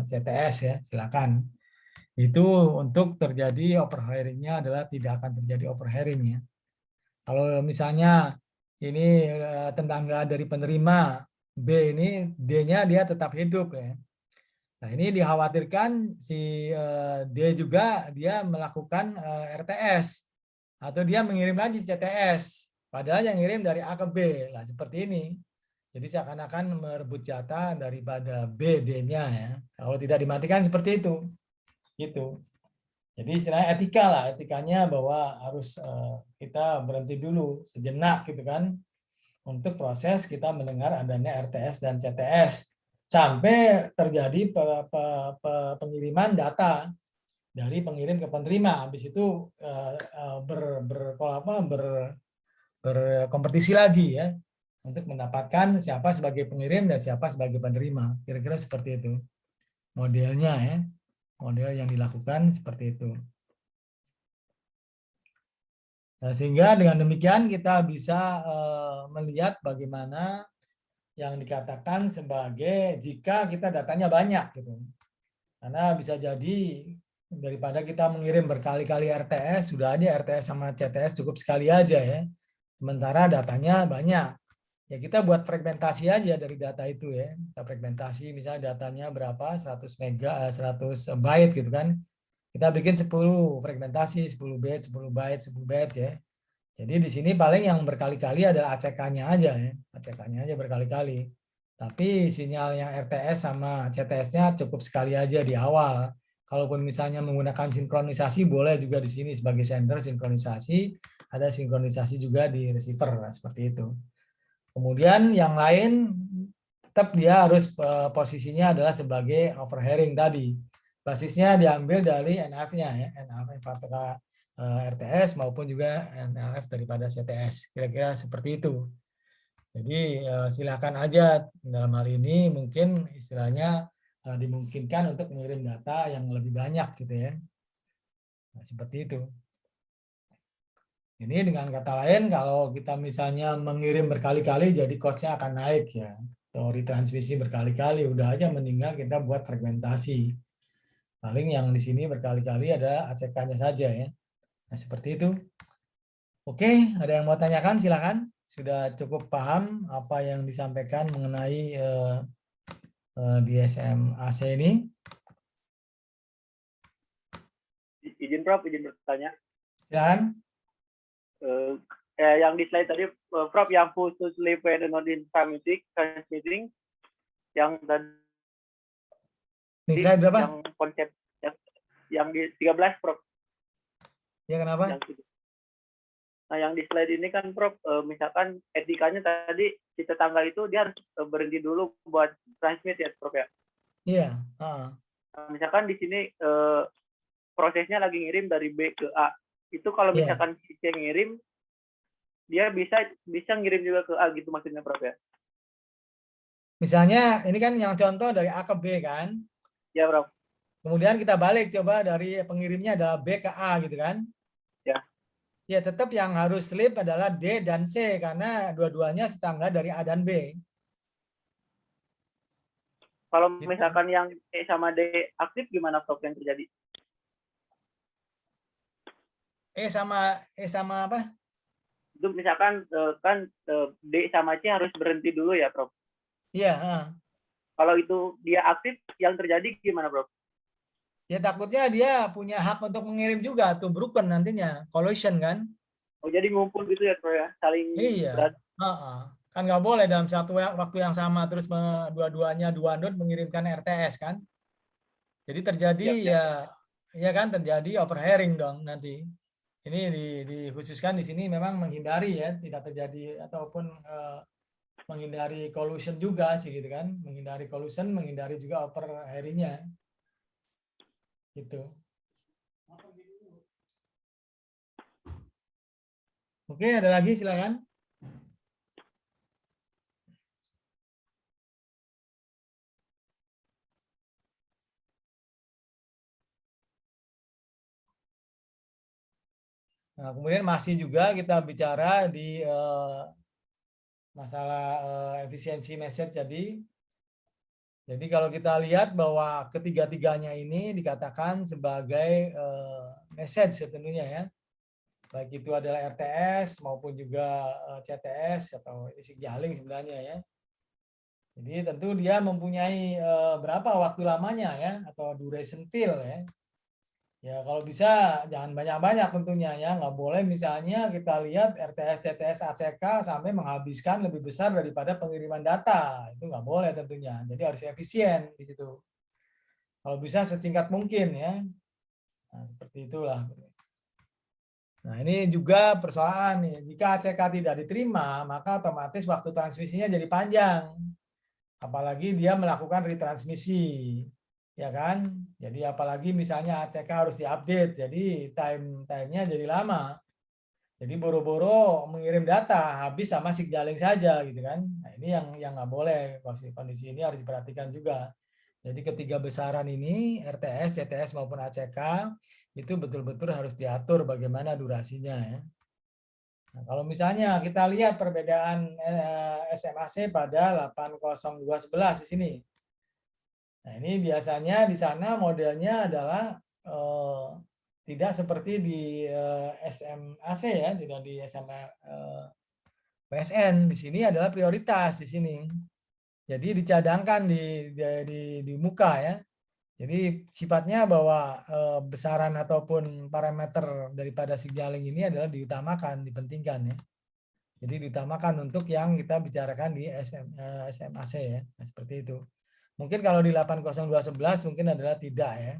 CTS ya, silakan. Itu untuk terjadi overhearing-nya adalah tidak akan terjadi overhearing ya. Kalau misalnya ini tetangga dari penerima B ini D-nya dia tetap hidup ya. Nah, ini dikhawatirkan si D juga dia melakukan RTS atau dia mengirim lagi CTS. Padahal yang ngirim dari A ke B. Lah seperti ini. Jadi seakan-akan merebut jatah daripada B D-nya ya. Kalau tidak dimatikan seperti itu. Gitu. Jadi istilahnya etika lah, etikanya bahwa harus kita berhenti dulu sejenak gitu kan untuk proses kita mendengar adanya RTS dan CTS sampai terjadi pengiriman data dari pengirim ke penerima. Habis itu berkompetisi lagi ya untuk mendapatkan siapa sebagai pengirim dan siapa sebagai penerima. Kira-kira seperti itu modelnya ya. Model yang dilakukan seperti itu. Nah, sehingga dengan demikian kita bisa melihat bagaimana yang dikatakan sebagai jika kita datanya banyak gitu. Karena bisa jadi daripada kita mengirim berkali-kali RTS, sudah ada RTS sama CTS cukup sekali aja ya. Sementara datanya banyak. Ya kita buat fragmentasi aja dari data itu ya. Kita fragmentasi misalnya datanya berapa 100 byte gitu kan. Kita bikin 10 fragmentasi 10 byte 10 byte 10 byte ya. Jadi di sini paling yang berkali-kali adalah ACK-nya aja ya. ACK-nya aja berkali-kali. Tapi sinyal yang RTS sama CTS-nya cukup sekali aja di awal. Kalaupun misalnya menggunakan sinkronisasi boleh juga di sini sebagai sender sinkronisasi, ada sinkronisasi juga di receiver seperti itu. Kemudian yang lain tetap dia harus posisinya adalah sebagai overhearing tadi. Basisnya diambil dari NF-nya ya, NF apakah RTS maupun juga NF daripada CTS. Kira-kira seperti itu. Jadi silakan aja dalam hal ini mungkin istilahnya dimungkinkan untuk mengirim data yang lebih banyak gitu ya. Nah, seperti itu. Ini dengan kata lain kalau kita misalnya mengirim berkali-kali jadi cost-nya akan naik ya. Atau retransmisi berkali-kali udah aja mendingan kita buat fragmentasi. Paling yang di sini berkali-kali ada ACK-nya saja ya. Nah, seperti itu. Oke, ada yang mau tanyakan silakan. Sudah cukup paham apa yang disampaikan mengenai DSM AC ini? Izin Prof, izin bertanya. Silakan. Yang di slide tadi Prof yang khusus live and not in transmitting yang tadi Ini slide berapa? yang konsep yang di 13 Prof. Ya kenapa? Nah yang di slide ini kan Prof misalkan etikanya tadi si tetangga itu dia harus berhenti dulu buat transmit ya Prof ya. Iya. Nah, misalkan di sini prosesnya lagi ngirim dari B ke A. Itu kalau misalkan si C ngirim, dia bisa ngirim juga ke A gitu maksudnya Prof ya? Misalnya ini kan yang contoh dari A ke B kan? Ya Prof. kemudian kita balik coba dari pengirimnya adalah B ke A gitu kan. Ya. Ya tetap yang harus slip adalah D dan C karena dua-duanya tetangga dari A dan B. Kalau Gitu. misalkan yang E sama D aktif gimana Prof yang terjadi? E sama apa? Itu misalkan D sama C harus berhenti dulu ya Prof. Iya. Kalau itu dia aktif, yang terjadi gimana Prof? Ya takutnya dia punya hak untuk mengirim juga tuh broken nantinya collision kan? Oh jadi ngumpul gitu ya Prof ya, saling Iya. Kan nggak boleh dalam satu waktu yang sama terus dua-duanya dua node mengirimkan RTS kan? Jadi terjadi ya kan terjadi overhearing dong nanti. Ini dikhususkan di sini memang menghindari ya tidak terjadi ataupun menghindari collusion juga sih gitu kan, menghindari collusion, menghindari juga overhearing-nya. Gitu. Oke, ada lagi silakan. Nah, kemudian masih juga kita bicara di masalah efisiensi message jadi. Jadi kalau kita lihat bahwa ketiga-tiganya ini dikatakan sebagai message tentunya ya. Baik itu adalah RTS maupun juga CTS atau signaling sebenarnya ya. Jadi tentu dia mempunyai berapa waktu lamanya ya atau duration fill ya. Ya kalau bisa jangan banyak-banyak tentunya ya, nggak boleh misalnya kita lihat RTS, CTS, ACK sampai menghabiskan lebih besar daripada pengiriman data, itu nggak boleh tentunya. Jadi harus efisien di situ. Kalau bisa sesingkat mungkin ya. Nah, seperti itulah. Nah ini juga persoalan nih, jika ACK tidak diterima maka otomatis waktu transmisinya jadi panjang. Apalagi dia melakukan retransmisi. Ya kan? Jadi apalagi misalnya ACK harus diupdate, jadi time-nya jadi lama. Jadi boro-boro mengirim data habis sama signaling saja gitu kan. Nah, ini yang nggak boleh, kondisi ini harus diperhatikan juga. Jadi ketiga besaran ini RTS, CTS maupun ACK itu betul-betul harus diatur bagaimana durasinya ya. Nah, kalau misalnya kita lihat perbedaan SMAC pada 80211 di sini. Nah, ini biasanya di sana modelnya adalah tidak seperti di SMAC ya, tidak di SMA PSN. Di sini adalah prioritas di sini. Jadi dicadangkan di muka ya. Jadi sifatnya bahwa besaran ataupun parameter daripada signaling ini adalah diutamakan, dipentingkan ya. Jadi diutamakan untuk yang kita bicarakan di SMAC ya, nah, seperti itu. Mungkin kalau di 80211 mungkin adalah tidak ya.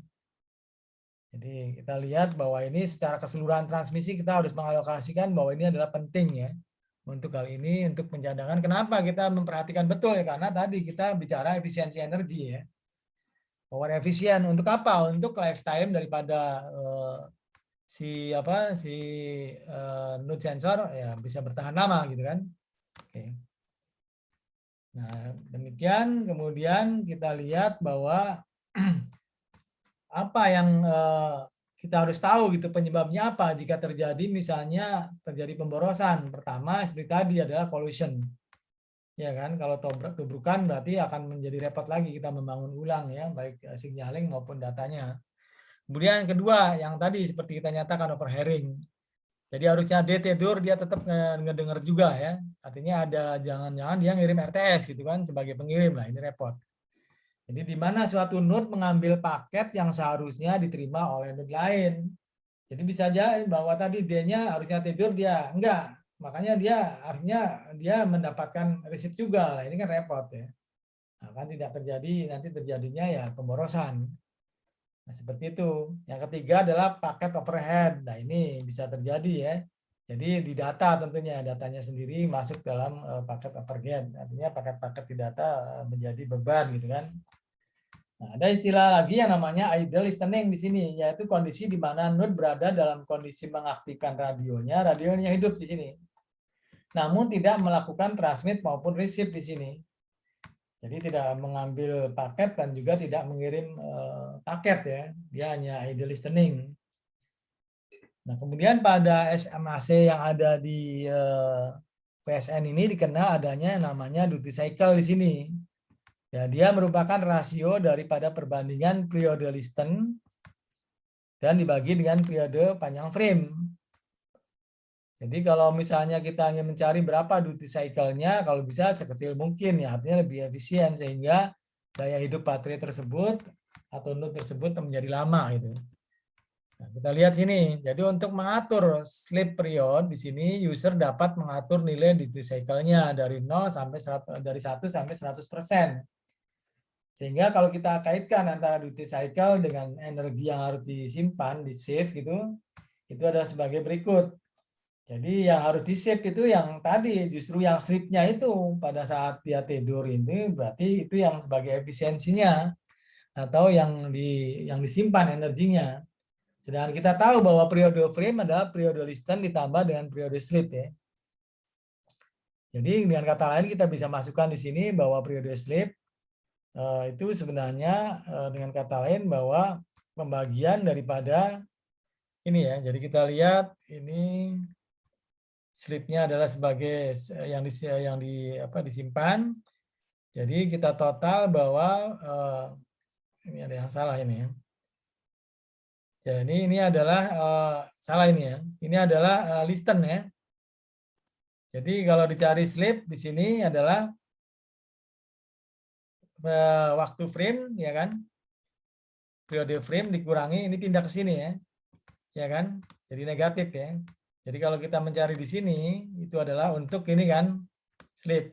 Jadi kita lihat bahwa ini secara keseluruhan transmisi kita harus mengalokasikan bahwa ini adalah penting ya. Untuk hal ini, untuk pencadangan. Kenapa kita memperhatikan betul ya? Karena tadi kita bicara efisiensi energi ya. Power efisien untuk apa? Untuk lifetime daripada si node sensor ya bisa bertahan lama gitu kan. Oke. Nah, demikian kemudian kita lihat bahwa apa yang kita harus tahu gitu penyebabnya apa jika terjadi misalnya terjadi pemborosan. Pertama seperti tadi adalah collision. Ya kan, kalau tubrukan berarti akan menjadi repot lagi kita membangun ulang ya, baik signaling maupun datanya. Kemudian yang kedua, yang tadi seperti kita nyatakan overhearing. Jadi harusnya dia tidur, dia tetap ngedenger juga ya. Artinya ada jangan-jangan dia ngirim RTS gitu kan sebagai pengirim lah, ini repot. Jadi di mana suatu node mengambil paket yang seharusnya diterima oleh node lain. Jadi bisa aja bahwa tadi dia-nya harusnya tidur, dia enggak. Makanya dia artinya dia mendapatkan receipt juga lah. Ini kan repot ya. Nah, kan tidak terjadi, nanti terjadinya ya pemborosan. Nah, seperti itu. Yang ketiga adalah paket overhead. Nah, ini bisa terjadi ya. Jadi di data tentunya, datanya sendiri masuk dalam paket overhead. Artinya paket-paket di data menjadi beban gitu kan. Nah, ada istilah lagi yang namanya idle listening di sini, yaitu kondisi di mana node berada dalam kondisi mengaktifkan radionya hidup di sini. Namun tidak melakukan transmit maupun receive di sini. Jadi tidak mengambil paket dan juga tidak mengirim paket ya, dia hanya idle listening. Nah, kemudian pada SMAC yang ada di PSN ini dikenal adanya namanya duty cycle di sini. Ya, dia merupakan rasio daripada perbandingan periode listen dan dibagi dengan periode panjang frame. Jadi kalau misalnya kita ingin mencari berapa duty cycle-nya, kalau bisa sekecil mungkin ya, artinya lebih efisien sehingga daya hidup baterai tersebut atau node tersebut menjadi lama gitu. Nah, kita lihat sini. Jadi untuk mengatur sleep period di sini user dapat mengatur nilai duty cycle-nya dari 0 sampai 100, dari 1 sampai 100%. Sehingga kalau kita kaitkan antara duty cycle dengan energi yang harus disimpan, di save gitu, itu adalah sebagai berikut. Jadi yang harus di-save itu yang tadi, justru yang sleep-nya itu pada saat dia tidur ini berarti itu yang sebagai efisiensinya atau yang disimpan energinya. Sedangkan kita tahu bahwa periode frame adalah periode listen ditambah dengan periode sleep ya. Jadi dengan kata lain kita bisa masukkan di sini bahwa periode sleep itu sebenarnya dengan kata lain bahwa pembagian daripada ini ya. Jadi kita lihat ini sleep-nya adalah sebagai yang disimpan. Jadi kita total bahwa ini ada yang salah ini ya. Jadi ini adalah salah ini ya. Ini adalah listen ya. Jadi kalau dicari sleep di sini adalah waktu frame ya kan. Periode frame dikurangi ini pindah ke sini ya. Ya kan? Jadi negatif ya. Jadi kalau kita mencari di sini itu adalah untuk ini kan sleep.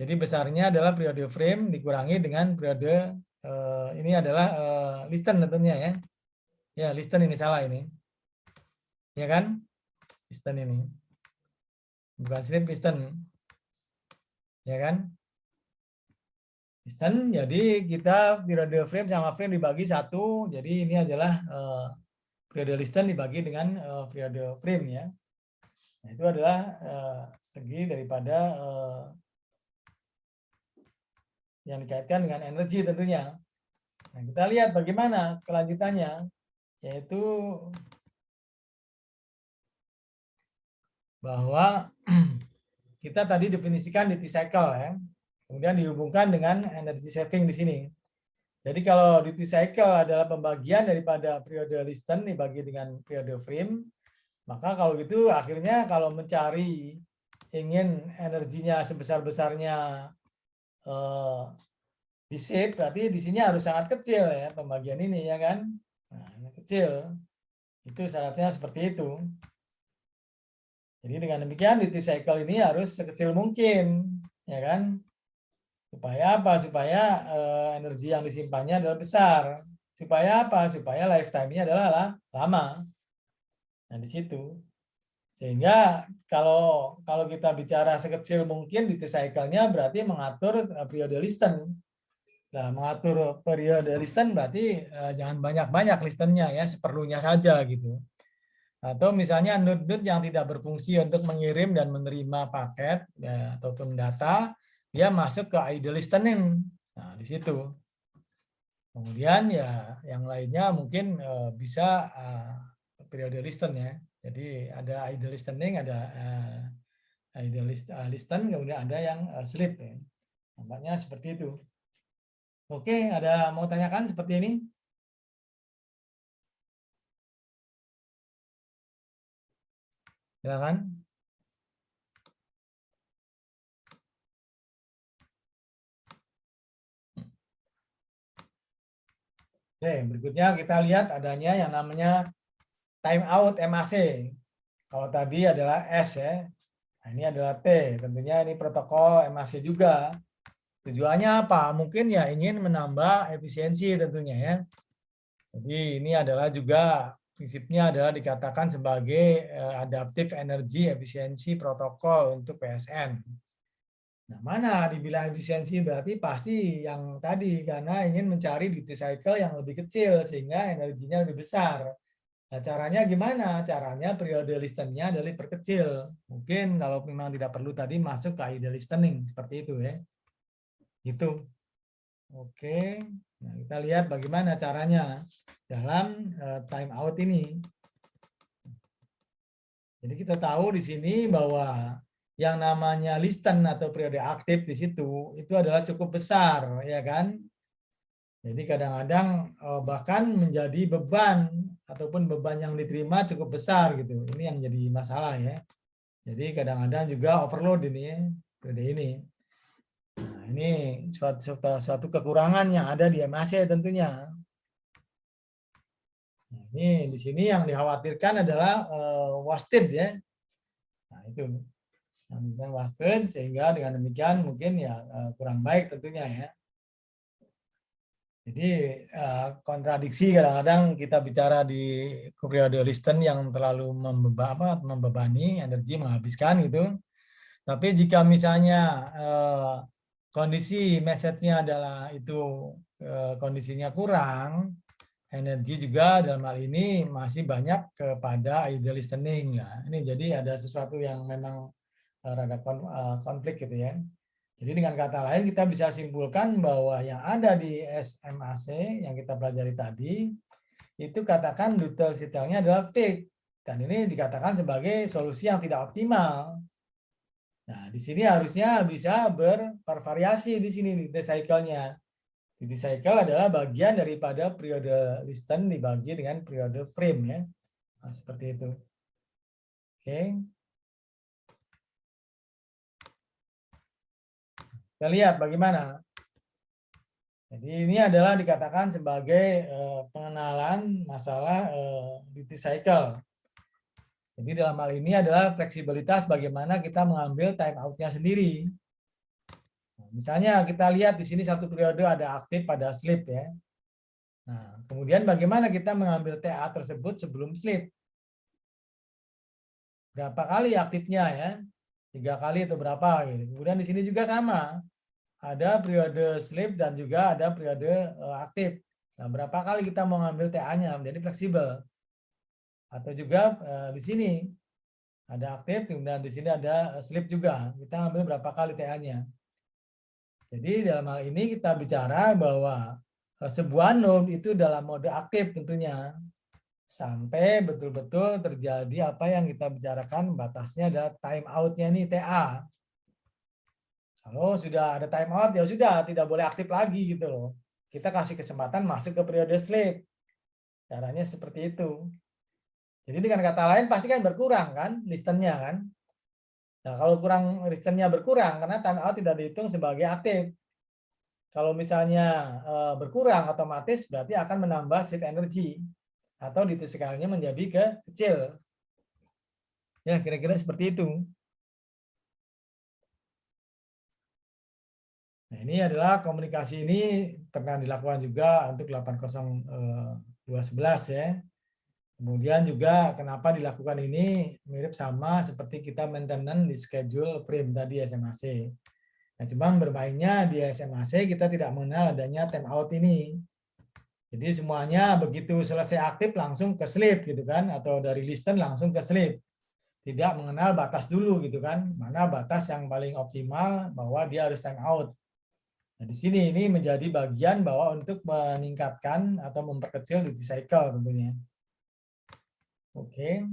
Jadi besarnya adalah periode frame dikurangi dengan periode ini adalah listen tentunya ya. Ya, listen ini salah ini. Ya kan? Listen ini. Bukan sleep, listen. Ya kan? Listen, jadi kita periode frame sama frame dibagi 1. Jadi ini adalah periode listen dibagi dengan periode frame ya. Nah, itu adalah segi daripada yang dikaitkan dengan energi tentunya. Nah, kita lihat bagaimana kelanjutannya, yaitu bahwa kita tadi definisikan duty cycle ya, kemudian dihubungkan dengan energy saving di sini. Jadi kalau duty cycle adalah pembagian daripada periode listen dibagi dengan periode frame, maka kalau gitu akhirnya kalau mencari ingin energinya sebesar-besarnya di save, berarti di sini harus sangat kecil ya pembagian ini ya kan. Nah, ini kecil. Itu syaratnya seperti itu. Jadi dengan demikian duty cycle ini harus sekecil mungkin ya kan. Supaya apa? Supaya energi yang disimpannya adalah besar. Supaya apa? Supaya lifetime-nya adalah lama. Nah, di situ. Sehingga kalau kita bicara sekecil mungkin duty cycle-nya berarti mengatur periode listen. Nah, mengatur periode listen berarti jangan banyak-banyak listennya ya, seperlunya saja gitu. Atau misalnya node-node yang tidak berfungsi untuk mengirim dan menerima paket ya, ataupun data, dia masuk ke idle listening. Nah, di situ. Kemudian ya yang lainnya mungkin bisa periode listen ya. Jadi ada idle listening, ada idle listen, kemudian ada yang sleep ya. Nampaknya seperti itu. Oke, ada mau tanyakan seperti ini? Silakan. Oke, berikutnya kita lihat adanya yang namanya time out MAC. Kalau tadi adalah S ya. Nah, ini adalah T. Tentunya ini protokol MAC juga. Tujuannya apa? Mungkin ya ingin menambah efisiensi tentunya ya. Jadi ini adalah juga prinsipnya adalah dikatakan sebagai adaptive energy efficiency protokol untuk PSN. Nah, mana dibilang efisiensi berarti pasti yang tadi karena ingin mencari duty cycle yang lebih kecil sehingga energinya lebih besar. Nah, caranya gimana? Caranya periode listennya adalah diperkecil. Mungkin kalau memang tidak perlu tadi masuk ke idle listening seperti itu ya. Gitu. Oke, nah kita lihat bagaimana caranya dalam time out ini. Jadi kita tahu di sini bahwa yang namanya listen atau periode aktif di situ itu adalah cukup besar, ya kan? Jadi kadang-kadang bahkan menjadi beban ataupun beban yang diterima cukup besar gitu. Ini yang jadi masalah ya. Jadi kadang-kadang juga overload ini ya, periode ini. Nah, ini suatu kekurangan yang ada di MAC tentunya. Nah, ini di sini yang dikhawatirkan adalah wasted ya. Nah, itu yang wasted sehingga dengan demikian mungkin ya kurang baik tentunya ya. Jadi kontradiksi kadang-kadang kita bicara di periode listen yang terlalu membebani energi menghabiskan gitu. Tapi jika misalnya kondisi message-nya adalah itu kondisinya kurang, energi juga dalam hal ini masih banyak kepada ideal listening. Nah, ini jadi ada sesuatu yang memang rada konflik gitu ya. Jadi dengan kata lain kita bisa simpulkan bahwa yang ada di SMAC yang kita pelajari tadi itu katakan detail detailnya adalah fake dan ini dikatakan sebagai solusi yang tidak optimal. Nah, di sini harusnya bisa bervariasi di sini duty cycle-nya. Duty cycle adalah bagian daripada periode listen dibagi dengan periode frame ya. Nah, seperti itu. Oke. Kita lihat bagaimana. Jadi ini adalah dikatakan sebagai pengenalan masalah duty cycle. Jadi dalam hal ini adalah fleksibilitas bagaimana kita mengambil time out-nya sendiri. Nah, misalnya kita lihat di sini satu periode ada aktif pada sleep ya. Nah, kemudian bagaimana kita mengambil TA tersebut sebelum sleep? Berapa kali aktifnya ya? 3 kali atau berapa gitu. Kemudian di sini juga sama. Ada periode sleep dan juga ada periode aktif. Nah, berapa kali kita mau ngambil TA-nya menjadi fleksibel. Atau juga di sini ada aktif, kemudian di sini ada sleep juga. Kita ambil berapa kali TA-nya. Jadi dalam hal ini kita bicara bahwa sebuah node itu dalam mode aktif tentunya. Sampai betul-betul terjadi apa yang kita bicarakan, batasnya adalah time out-nya ini TA. Kalau sudah ada time out ya sudah tidak boleh aktif lagi gitu loh. Kita kasih kesempatan masuk ke periode sleep. Caranya seperti itu. Jadi dengan kata lain pasti kan berkurang kan listennya kan. Nah kalau kurang listennya berkurang karena time out tidak dihitung sebagai aktif. Kalau misalnya berkurang otomatis berarti akan menambah shift energy atau ditusikannya menjadi kecil. Ya kira-kira seperti itu. Nah, ini adalah komunikasi ini pernah dilakukan juga untuk 80211 ya. Kemudian juga kenapa dilakukan ini mirip sama seperti kita maintenance di schedule frame tadi SMAC. Nah, cuman bermainnya di SMAC kita tidak mengenal adanya time out ini. Jadi semuanya begitu selesai aktif langsung ke sleep gitu kan, atau dari listen langsung ke sleep. Tidak mengenal batas dulu gitu kan, mana batas yang paling optimal bahwa dia harus time out. Nah, di sini ini menjadi bagian bahwa untuk meningkatkan atau memperkecil duty cycle tentunya. Oke.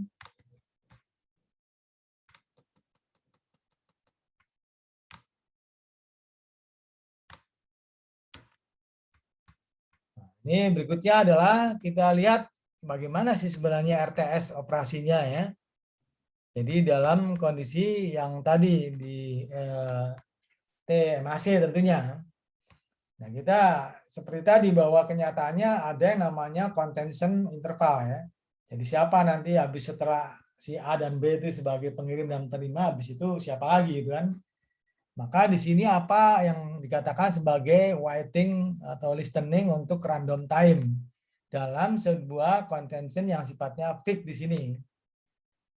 Nah, ini berikutnya adalah kita lihat bagaimana sih sebenarnya RTS operasinya ya. Jadi dalam kondisi yang tadi di TMAC tentunya. Nah, kita seperti tadi bahwa kenyataannya ada yang namanya contention interval ya. Jadi siapa nanti habis setelah si A dan B itu sebagai pengirim dan penerima, habis itu siapa lagi gitu kan. Maka di sini apa yang dikatakan sebagai waiting atau listening untuk random time dalam sebuah contention yang sifatnya fixed di sini.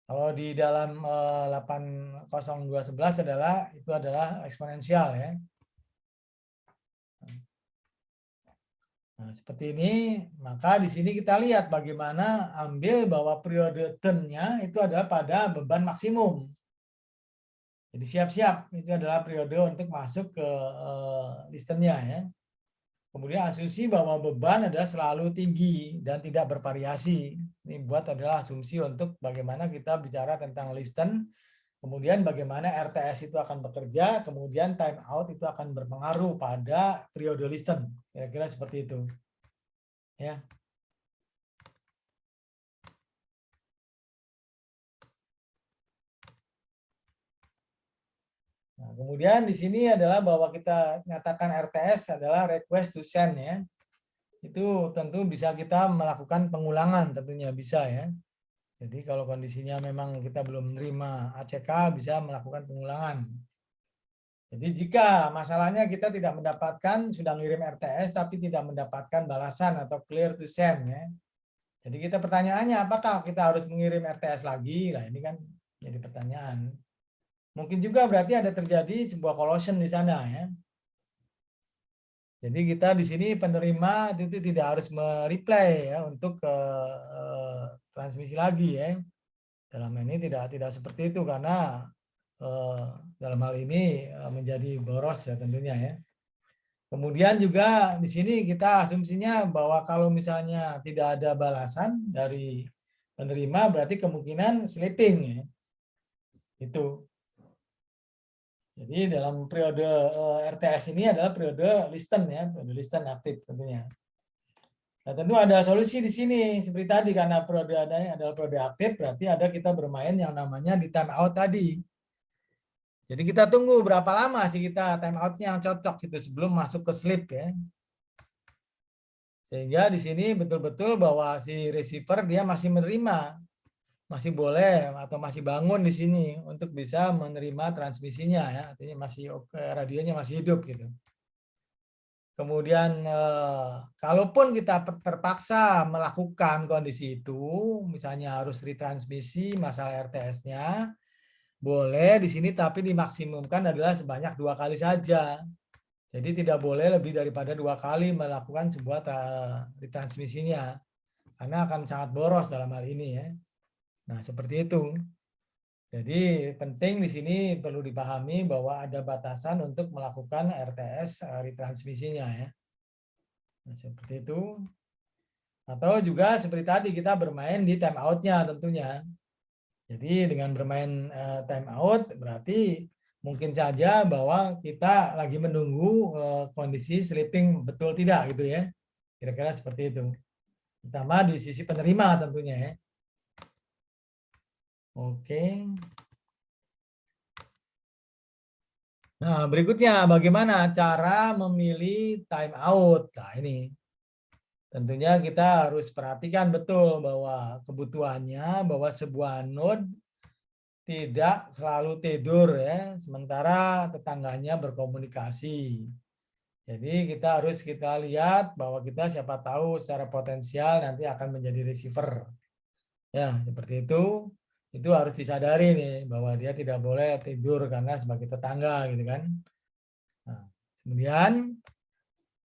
Kalau di dalam 80211 itu adalah eksponensial ya. Nah, seperti ini, maka di sini kita lihat bagaimana ambil bahwa periode turn-nya itu adalah pada beban maksimum. Jadi siap-siap, itu adalah periode untuk masuk ke listennya ya. Kemudian asumsi bahwa beban adalah selalu tinggi dan tidak bervariasi. Ini buat adalah asumsi untuk bagaimana kita bicara tentang listen, kemudian bagaimana RTS itu akan bekerja, kemudian time out itu akan berpengaruh pada periode listen. Kira-kira seperti itu. Ya. Nah, kemudian di sini adalah bahwa kita nyatakan RTS adalah request to send ya. Itu tentu bisa kita melakukan pengulangan, tentunya bisa ya. Jadi kalau kondisinya memang kita belum menerima ACK, bisa melakukan pengulangan. Jadi jika masalahnya kita tidak mendapatkan, sudah ngirim RTS tapi tidak mendapatkan balasan atau clear to send ya. Jadi kita pertanyaannya apakah kita harus mengirim RTS lagi? Nah ini kan jadi pertanyaan. Mungkin juga berarti ada terjadi sebuah collision di sana ya. Jadi kita di sini penerima itu tidak harus mereply ya untuk transmisi lagi ya. Dalam ini tidak seperti itu karena dalam hal ini menjadi boros ya tentunya ya. Kemudian juga di sini kita asumsinya bahwa kalau misalnya tidak ada balasan dari penerima berarti kemungkinan sleeping ya. Itu. Jadi dalam periode RTS ini adalah periode listen ya, periode listen aktif tentunya. Nah, tentu ada solusi di sini seperti tadi karena periode adanya adalah periode aktif berarti ada kita bermain yang namanya di time out tadi. Jadi kita tunggu berapa lama sih kita time outnya yang cocok gitu sebelum masuk ke sleep ya. Sehingga di sini betul-betul bahwa si receiver dia masih menerima, masih boleh atau masih bangun di sini untuk bisa menerima transmisinya ya, artinya masih oke, radionya masih hidup gitu. Kemudian kalaupun kita terpaksa melakukan kondisi itu, misalnya harus retransmisi masalah RTS-nya, boleh di sini tapi dimaksimumkan adalah sebanyak 2 kali saja. Jadi tidak boleh lebih daripada 2 kali melakukan sebuah retransmisinya, karena akan sangat boros dalam hal ini ya. Nah, seperti itu. Jadi penting di sini perlu dipahami bahwa ada batasan untuk melakukan RTS retransmisinya ya. Nah, seperti itu. Atau juga seperti tadi kita bermain di time out-nya tentunya. Jadi dengan bermain time out berarti mungkin saja bahwa kita lagi menunggu kondisi sleeping betul tidak gitu ya. Kira-kira seperti itu. Pertama di sisi penerima tentunya ya. Oke. Nah, berikutnya bagaimana cara memilih time out. Nah, ini tentunya kita harus perhatikan betul bahwa kebutuhannya bahwa sebuah node tidak selalu tidur ya, sementara tetangganya berkomunikasi. Jadi kita lihat bahwa kita siapa tahu secara potensial nanti akan menjadi receiver. Ya, seperti itu. Itu harus disadari nih bahwa dia tidak boleh tidur karena sebagai tetangga gitu kan. Nah, kemudian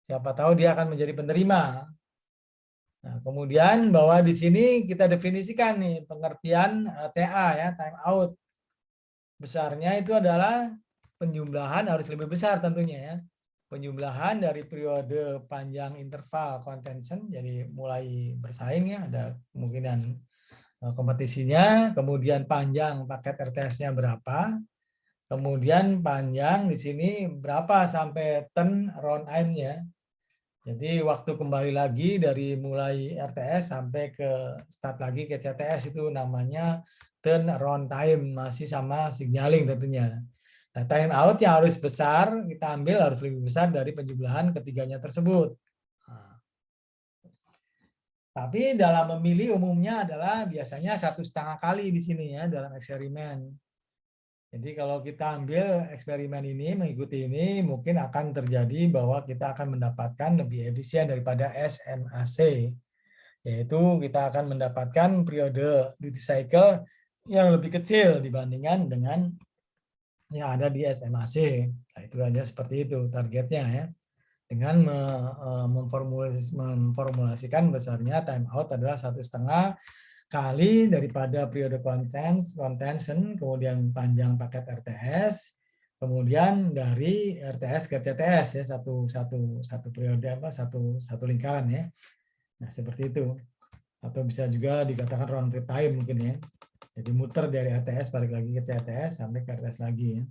siapa tahu dia akan menjadi penerima. Nah, kemudian bahwa di sini kita definisikan nih pengertian TA ya, time out. Besarnya itu adalah penjumlahan harus lebih besar tentunya ya. Penjumlahan dari periode panjang interval contention jadi mulai bersaing ya, ada kemungkinan kompetisinya, kemudian panjang paket RTS-nya berapa, kemudian panjang di sini berapa sampai turn round time-nya. Jadi waktu kembali lagi dari mulai RTS sampai ke start lagi ke CTS itu namanya turn around time, masih sama signaling tentunya. Nah, time out yang harus besar kita ambil harus lebih besar dari penjumlahan ketiganya tersebut. Tapi dalam memilih umumnya adalah biasanya 1,5 kali di sini ya dalam eksperimen. Jadi kalau kita ambil eksperimen ini, mengikuti ini, mungkin akan terjadi bahwa kita akan mendapatkan lebih efisien daripada SMAC. Yaitu kita akan mendapatkan periode duty cycle yang lebih kecil dibandingkan dengan yang ada di SMAC. Nah, itu aja seperti itu targetnya ya. Dengan memformulasikan besarnya time out adalah 1,5 kali daripada periode contention, kemudian panjang paket RTS, kemudian dari RTS ke CTS ya, satu periode satu lingkaran ya. Nah, seperti itu. Atau bisa juga dikatakan round trip time mungkin ya. Jadi muter dari RTS balik lagi ke CTS sampai ke RTS lagi ya.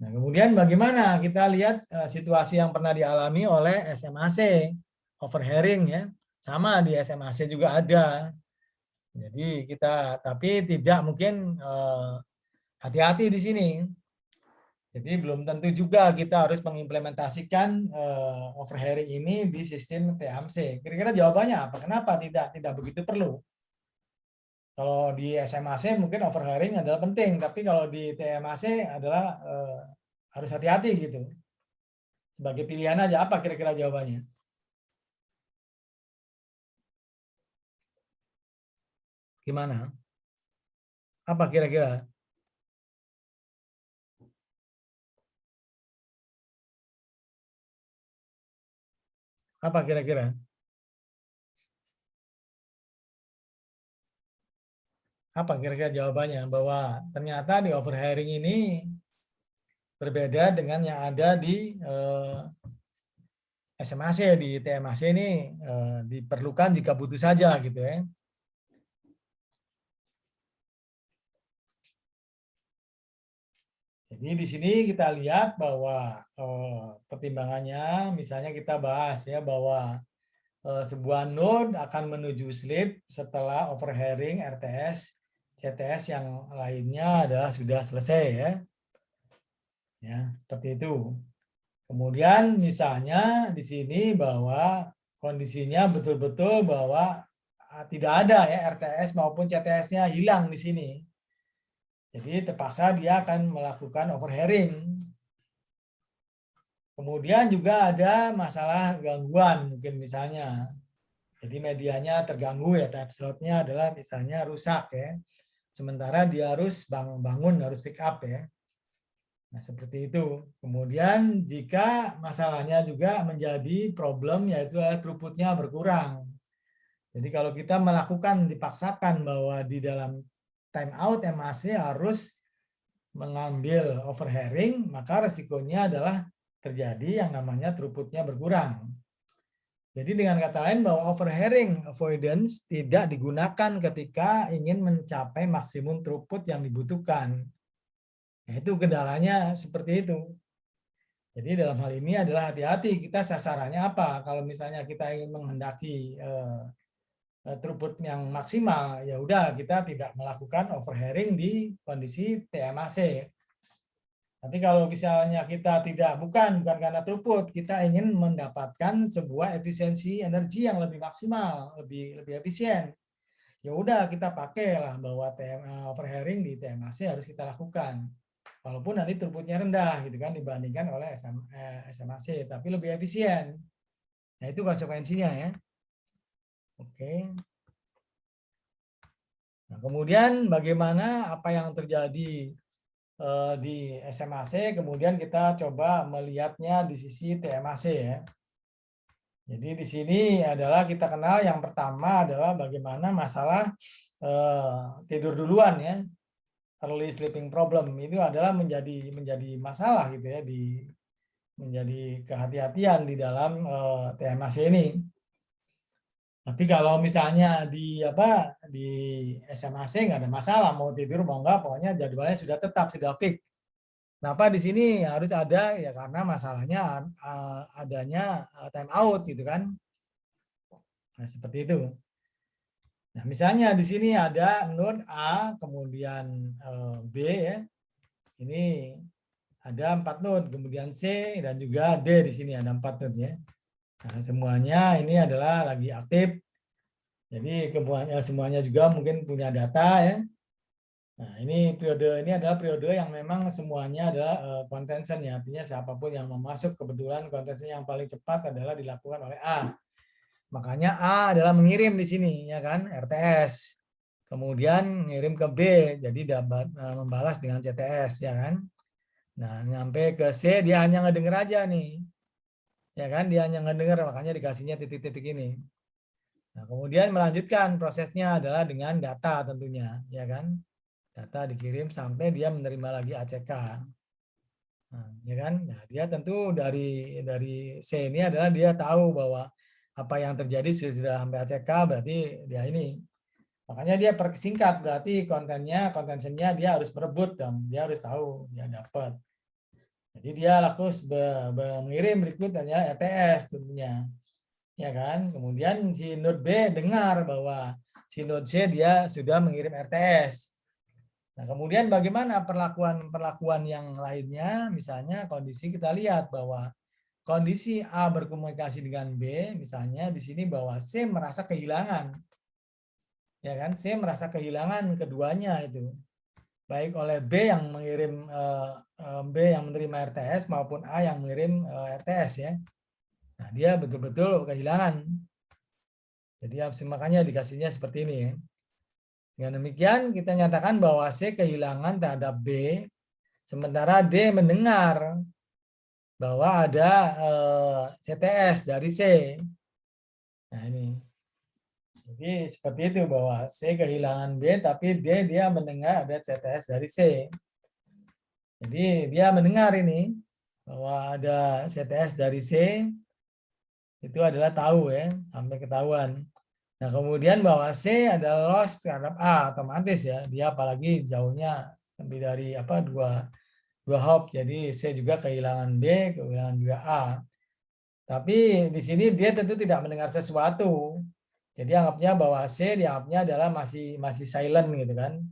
Nah, kemudian bagaimana kita lihat situasi yang pernah dialami oleh SMAC, overhearing ya. Sama di SMAC juga ada. Jadi kita tapi tidak mungkin hati-hati di sini. Jadi belum tentu juga kita harus mengimplementasikan overhearing ini di sistem TMC. Kira-kira jawabannya apa? Kenapa tidak begitu perlu? Kalau di SMAC mungkin overhearing adalah penting, tapi kalau di TMAC adalah harus hati-hati gitu. Sebagai pilihan aja, apa kira-kira jawabannya? Gimana? Apa kira-kira? Apa kira-kira? Apa kira-kira jawabannya? Bahwa ternyata di overhearing ini berbeda dengan yang ada di SMAC, di TMAC ini diperlukan jika butuh saja gitu ya. Jadi di sini kita lihat bahwa pertimbangannya, misalnya kita bahas ya bahwa sebuah node akan menuju sleep setelah overhearing RTS, CTS yang lainnya adalah sudah selesai ya. Ya, seperti itu. Kemudian misalnya di sini bahwa kondisinya betul-betul bahwa tidak ada ya RTS maupun CTS-nya hilang di sini. Jadi terpaksa dia akan melakukan overhearing. Kemudian juga ada masalah gangguan mungkin misalnya. Jadi medianya terganggu ya, type slot-nya adalah misalnya rusak ya. Sementara dia harus bangun, harus pick up ya. Nah, seperti itu. Kemudian jika masalahnya juga menjadi problem yaitu throughput-nya berkurang. Jadi kalau kita melakukan dipaksakan bahwa di dalam timeout MAC harus mengambil overhearing, maka resikonya adalah terjadi yang namanya throughput-nya berkurang. Jadi dengan kata lain bahwa overhearing avoidance tidak digunakan ketika ingin mencapai maksimum throughput yang dibutuhkan. Nah, itu kendalanya seperti itu. Jadi dalam hal ini adalah hati-hati kita sasarannya apa. Kalau misalnya kita ingin menghendaki throughput yang maksimal, ya udah kita tidak melakukan overhearing di kondisi TMAC. Tapi kalau misalnya kita bukan karena throughput, kita ingin mendapatkan sebuah efisiensi energi yang lebih maksimal, lebih efisien. Ya udah kita pakailah bahwa overhearing di TMAC harus kita lakukan. Walaupun nanti throughputnya rendah gitu kan dibandingkan oleh SMAC, tapi lebih efisien. Nah, itu konsekuensinya ya. Oke. Nah, kemudian bagaimana apa yang terjadi di SMAC, kemudian kita coba melihatnya di sisi TMAC ya. Jadi di sini adalah kita kenal yang pertama adalah bagaimana masalah tidur duluan ya. Early sleeping problem itu adalah menjadi masalah gitu ya, menjadi kehati-hatian di dalam TMAC ini. Tapi kalau misalnya di SMAC nggak ada masalah, mau tidur mau enggak, pokoknya jadwalnya sudah tetap, sudah fix. Kenapa di sini harus ada ya, karena masalahnya adanya time out gitu kan. Nah, seperti itu. Nah, misalnya di sini ada node A, kemudian B ya. Ini ada 4 node, kemudian C dan juga D di sini ada 4 node ya. Nah, semuanya ini adalah lagi aktif. Jadi semuanya juga mungkin punya data ya. Nah, ini adalah periode yang memang semuanya adalah contention ya. Artinya siapapun yang mau masuk, kebetulan contention yang paling cepat adalah dilakukan oleh A. Makanya A adalah mengirim di sini ya kan, RTS. Kemudian ngirim ke B, jadi dapat membalas dengan CTS ya kan. Nah, nyampe ke C dia hanya ngedenger aja nih. Ya kan, dia hanya ngedenger, makanya dikasihnya titik-titik ini. Nah, kemudian melanjutkan prosesnya adalah dengan data tentunya, ya kan? Data dikirim sampai dia menerima lagi ACK. Nah, ya kan? Nah, dia tentu dari C ini adalah dia tahu bahwa apa yang terjadi sudah sampai ACK, berarti dia ini. Makanya dia persingkat, berarti kontennya dia harus merebut dong, dia harus tahu, dia dapat. Jadi dia mengirim berikutnya RTS tentunya. Ya kan? Kemudian si node B dengar bahwa si node C dia sudah mengirim RTS. Nah, kemudian bagaimana perlakuan yang lainnya? Misalnya kondisi kita lihat bahwa kondisi A berkomunikasi dengan B, misalnya di sini bahwa C merasa kehilangan. Ya kan? C merasa kehilangan keduanya itu. Baik oleh B yang mengirim B yang menerima RTS maupun A yang mengirim RTS ya. Nah, dia betul-betul kehilangan. Jadi makanya dikasihnya seperti ini ya. Dengan demikian kita nyatakan bahwa C kehilangan terhadap B, sementara D mendengar bahwa ada CTS dari C. Nah ini. Jadi seperti itu bahwa C kehilangan B, tapi dia mendengar ada CTS dari C. Jadi dia mendengar ini bahwa ada CTS dari C, itu adalah tahu ya, sampai ketahuan. Nah kemudian bahwa C adalah loss terhadap A, otomatis ya, dia apalagi jauhnya lebih dari dua hop, jadi C juga kehilangan B, kehilangan juga A. Tapi di sini dia tentu tidak mendengar sesuatu. Jadi anggapnya bahwa C dianggapnya adalah masih silent gitu kan.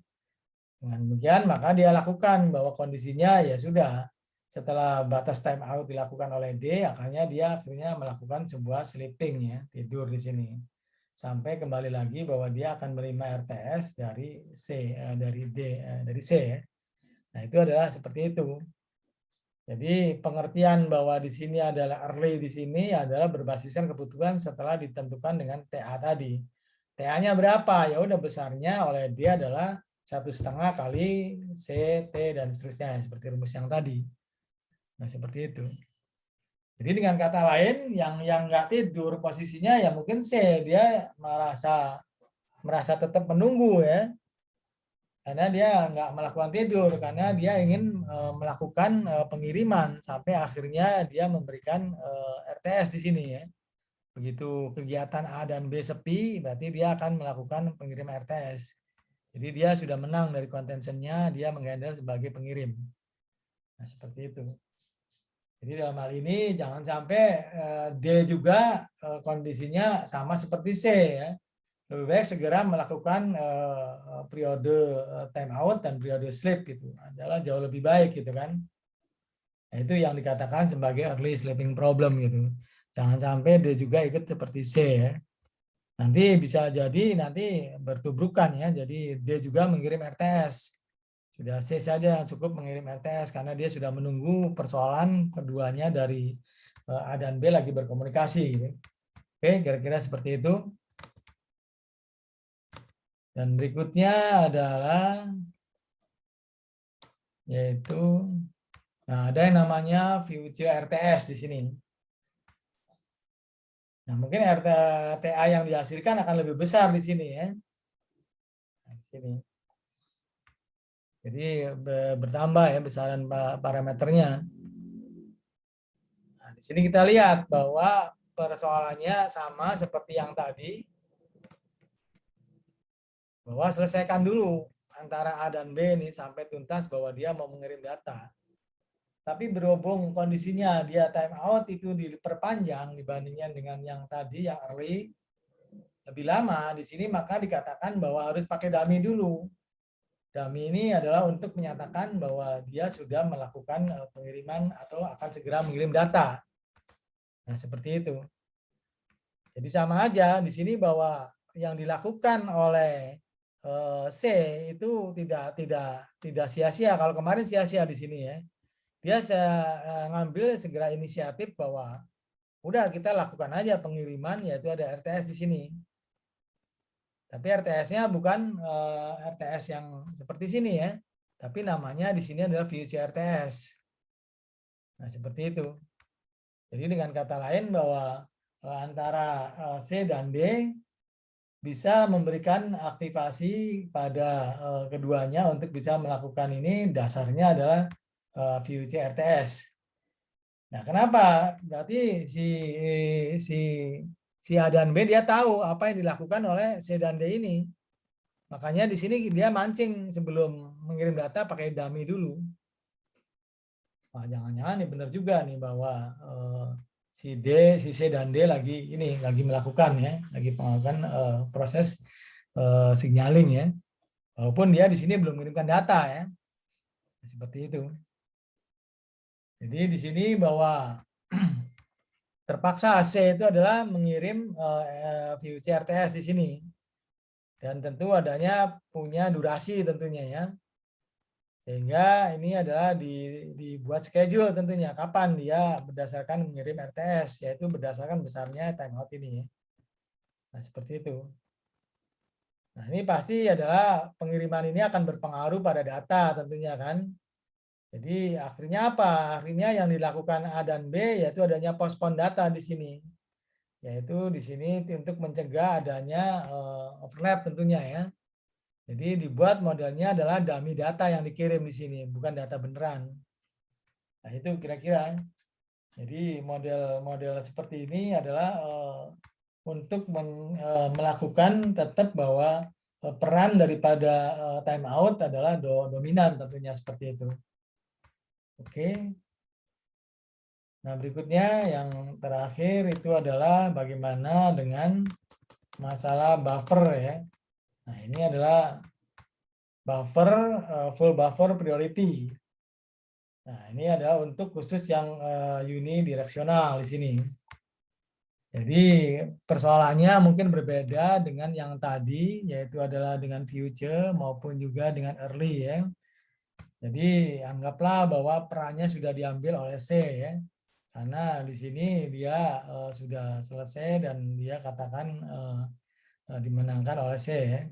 Dengan demikian maka dia lakukan bahwa kondisinya ya sudah, setelah batas time out dilakukan oleh D, akhirnya dia melakukan sebuah sleeping ya, tidur di sini. Sampai kembali lagi bahwa dia akan menerima RTS dari C, dari C ya. Nah, itu adalah seperti itu. Jadi pengertian bahwa di sini adalah early di sini adalah berbasiskan kebutuhan setelah ditentukan dengan TA tadi. TA-nya berapa? Ya udah, besarnya oleh dia adalah 1,5 kali C, T, dan seterusnya seperti rumus yang tadi. Nah, seperti itu. Jadi dengan kata lain, yang nggak tidur posisinya ya mungkin C, dia merasa tetap menunggu ya. Karena dia nggak melakukan tidur, karena dia ingin melakukan pengiriman sampai akhirnya dia memberikan RTS di sini ya. Begitu kegiatan A dan B sepi, berarti dia akan melakukan pengirim RTS. Jadi dia sudah menang dari contentionnya, dia menghandle sebagai pengirim. Nah seperti itu. Jadi dalam hal ini jangan sampai D juga kondisinya sama seperti C ya. Lebih baik segera melakukan periode time out dan periode sleep gitu, adalah jauh lebih baik gitu kan. Nah, itu yang dikatakan sebagai early sleeping problem gitu. Jangan sampai dia juga ikut seperti C ya. Nanti bisa jadi nanti bertubrukan ya. Jadi dia juga mengirim RTS. Sudah C saja yang cukup mengirim RTS karena dia sudah menunggu persoalan keduanya dari A dan B lagi berkomunikasi gitu. Oke, kira-kira seperti itu. Dan berikutnya adalah yaitu ada yang namanya future RTS di sini. Nah, mungkin RTA yang dihasilkan akan lebih besar di sini ya. Nah, di sini. Jadi bertambah ya besaran parameternya. Nah, di sini kita lihat bahwa persoalannya sama seperti yang tadi. Bahwa selesaikan dulu antara A dan B ini sampai tuntas bahwa dia mau mengirim data. Tapi berhubung kondisinya dia time out itu diperpanjang dibandingkan dengan yang tadi yang early lebih lama di sini, maka dikatakan bahwa harus pakai dummy dulu. Dummy ini adalah untuk menyatakan bahwa dia sudah melakukan pengiriman atau akan segera mengirim data. Nah, seperti itu. Jadi sama aja di sini bahwa yang dilakukan oleh C itu tidak sia-sia. Kalau kemarin sia-sia di sini ya. Dia ngambil segera inisiatif bahwa udah kita lakukan aja pengiriman, yaitu ada RTS di sini. Tapi RTS-nya bukan RTS yang seperti sini ya. Tapi namanya di sini adalah future RTS. Nah, seperti itu. Jadi dengan kata lain bahwa antara C dan D bisa memberikan aktivasi pada keduanya untuk bisa melakukan ini. Dasarnya adalah VUC RTS. Nah, kenapa? Berarti si A dan B dia tahu apa yang dilakukan oleh C dan D ini. Makanya di sini dia mancing sebelum mengirim data pakai dummy dulu. Nah, jangan-jangan nih benar juga nih bahwa si C dan D lagi melakukan ya, lagi melakukan proses signaling ya. Walaupun dia di sini belum mengirimkan data ya. Seperti itu. Jadi di sini bahwa terpaksa C itu adalah mengirim VUC RTS di sini. Dan tentu adanya punya durasi tentunya ya. Sehingga ini adalah dibuat schedule tentunya kapan dia berdasarkan mengirim RTS, yaitu berdasarkan besarnya timeout ini ya. Nah, seperti itu. Nah, ini pasti adalah pengiriman ini akan berpengaruh pada data tentunya kan. Jadi akhirnya apa? Akhirnya yang dilakukan A dan B yaitu adanya postpone data di sini. Yaitu di sini untuk mencegah adanya overlap tentunya ya. Jadi dibuat modelnya adalah dummy data yang dikirim di sini, bukan data beneran. Nah, itu kira-kira. Jadi model seperti ini adalah untuk melakukan tetap bahwa peran daripada timeout adalah dominan tentunya seperti itu. Oke. Nah, berikutnya yang terakhir itu adalah bagaimana dengan masalah buffer ya. Nah, ini adalah buffer, full buffer priority. Nah, ini adalah untuk khusus yang unidireksional di sini. Jadi persoalannya mungkin berbeda dengan yang tadi, yaitu adalah dengan future maupun juga dengan early ya. Jadi anggaplah bahwa perannya sudah diambil oleh C ya. Karena di sini dia sudah selesai dan dia katakan dimenangkan oleh C ya.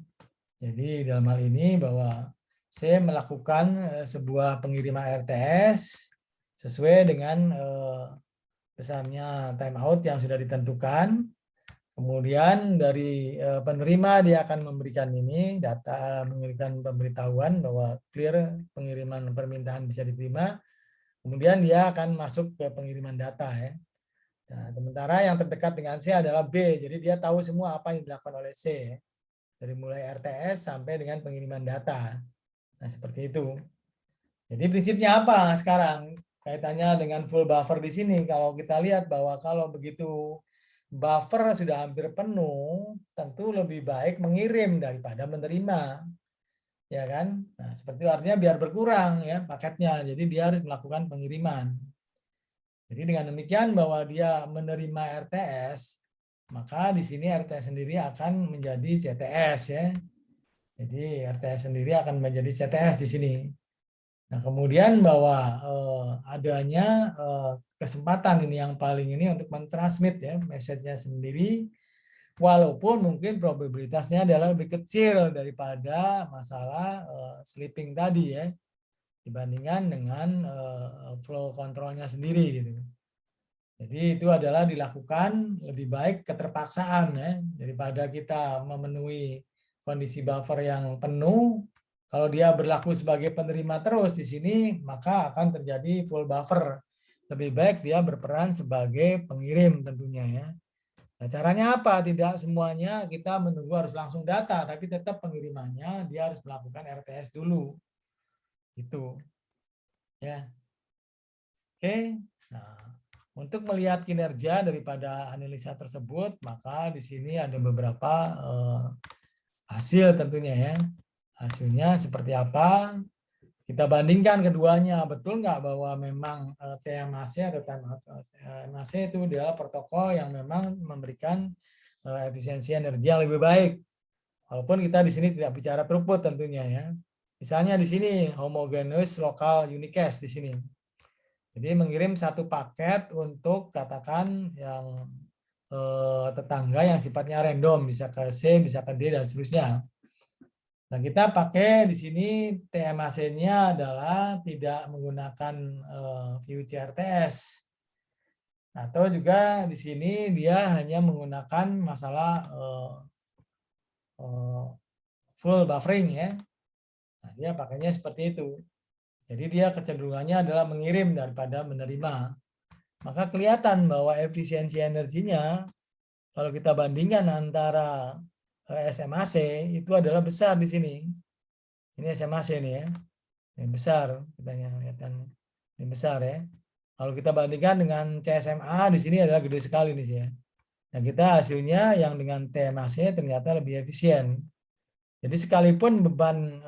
Jadi dalam hal ini bahwa C melakukan sebuah pengiriman RTS sesuai dengan besarnya timeout yang sudah ditentukan. Kemudian dari penerima dia akan memberikan ini data, memberikan pemberitahuan bahwa clear pengiriman permintaan bisa diterima. Kemudian dia akan masuk ke pengiriman data ya. Nah, sementara yang terdekat dengan C adalah B. Jadi dia tahu semua apa yang dilakukan oleh C. Dari mulai RTS sampai dengan pengiriman data. Nah, seperti itu. Jadi prinsipnya apa sekarang? Kaitannya dengan full buffer di sini. Kalau kita lihat bahwa kalau begitu buffer sudah hampir penuh, tentu lebih baik mengirim daripada menerima. Ya kan? Nah, seperti itu artinya biar berkurang ya paketnya. Jadi dia harus melakukan pengiriman. Jadi dengan demikian bahwa dia menerima RTS, maka di sini RTS sendiri akan menjadi CTS ya. Jadi RTS sendiri akan menjadi CTS di sini. Nah, kemudian bahwa adanya kesempatan ini yang paling ini untuk mentransmit ya message-nya sendiri, walaupun mungkin probabilitasnya adalah lebih kecil daripada masalah sleeping tadi ya, dibandingkan dengan flow control-nya sendiri gitu. Jadi itu adalah dilakukan lebih baik keterpaksaan ya, daripada kita memenuhi kondisi buffer yang penuh. Kalau dia berlaku sebagai penerima terus di sini, maka akan terjadi full buffer. Lebih baik dia berperan sebagai pengirim tentunya ya. Nah, caranya apa? Tidak semuanya kita menunggu harus langsung data, tapi tetap pengirimannya dia harus melakukan RTS dulu. Itu. Ya. Oke. Nah, untuk melihat kinerja daripada analisa tersebut, maka di sini ada beberapa hasil tentunya ya. Hasilnya seperti apa? Kita bandingkan keduanya. Betul nggak bahwa memang TMAC atau TMAC itu adalah protokol yang memang memberikan efisiensi energi yang lebih baik. Walaupun kita di sini tidak bicara throughput tentunya ya. Misalnya di sini homogeneous local unicast di sini. Jadi mengirim satu paket untuk katakan yang tetangga yang sifatnya random, bisa ke C, bisa ke D dan seterusnya. Nah, kita pakai di sini TMAC-nya adalah tidak menggunakan VUC RTS. Atau juga di sini dia hanya menggunakan masalah full buffering ya. Nah, dia pakainya seperti itu. Jadi dia kecenderungannya adalah mengirim daripada menerima. Maka kelihatan bahwa efisiensi energinya kalau kita bandingkan antara SMAC itu adalah besar di sini. Ini SMAC nih ya. Ini besar kitanya kelihatannya. Ini besar ya. Kalau kita bandingkan dengan CSMA di sini adalah gede sekali nih ya. Nah, kita hasilnya yang dengan TMAC ternyata lebih efisien. Jadi sekalipun beban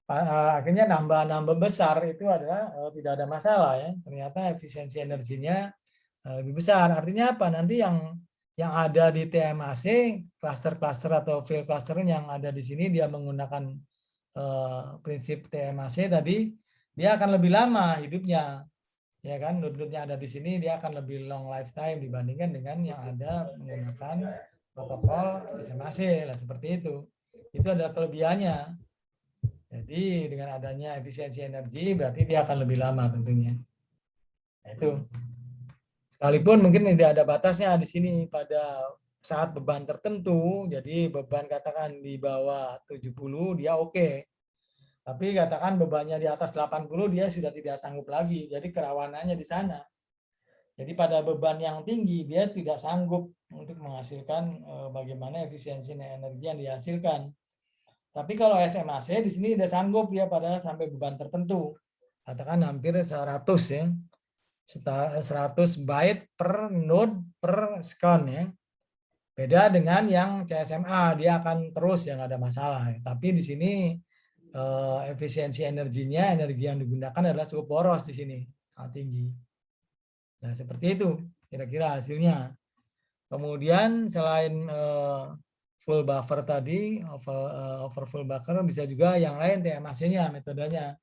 akhirnya nambah besar itu adalah tidak ada masalah ya. Ternyata efisiensi energinya lebih besar. Artinya apa? Nanti yang ada di TMAC, cluster-cluster atau field cluster yang ada di sini dia menggunakan prinsip TMAC tadi, dia akan lebih lama hidupnya. Ya kan, node-node-nya ada di sini dia akan lebih long lifetime dibandingkan dengan yang ada menggunakan protokol SMAC lah seperti itu. Itu adalah kelebihannya. Jadi dengan adanya efisiensi energi berarti dia akan lebih lama tentunya. Nah, itu. Sekalipun mungkin tidak ada batasnya di sini pada saat beban tertentu, jadi beban katakan di bawah 70 dia oke. Tapi katakan bebannya di atas 80 dia sudah tidak sanggup lagi. Jadi kerawanannya di sana. Jadi pada beban yang tinggi dia tidak sanggup untuk menghasilkan bagaimana efisiensi energi yang dihasilkan. Tapi kalau SMAC di sini sudah sanggup ya pada sampai beban tertentu. Katakan hampir 100 ya. 100 byte per node per second ya. Beda dengan yang CSMA, dia akan terus yang ada masalah. Tapi di sini efisiensi energinya, energi yang digunakan adalah cukup boros di sini, sangat tinggi. Nah, seperti itu kira-kira hasilnya. Kemudian selain full buffer tadi, over full buffer bisa juga yang lain TMAC-nya, metodenya.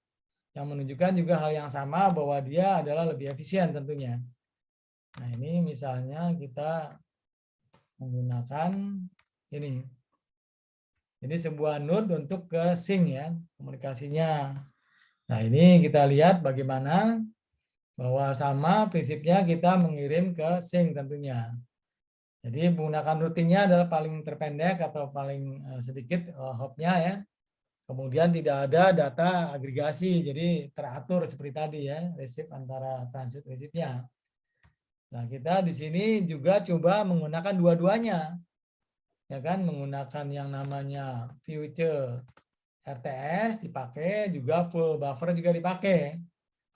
Yang menunjukkan juga hal yang sama bahwa dia adalah lebih efisien tentunya. Nah, ini misalnya kita menggunakan ini. Jadi sebuah node untuk ke sync ya, komunikasinya. Nah, ini kita lihat bagaimana bahwa sama prinsipnya kita mengirim ke sync tentunya. Jadi menggunakan rutinnya adalah paling terpendek atau paling sedikit hopnya ya. Kemudian tidak ada data agregasi, jadi teratur seperti tadi ya, receive antara transmit receive-nya. Nah, kita di sini juga coba menggunakan dua-duanya. Ya kan, menggunakan yang namanya future RTS dipakai, juga full buffer juga dipakai.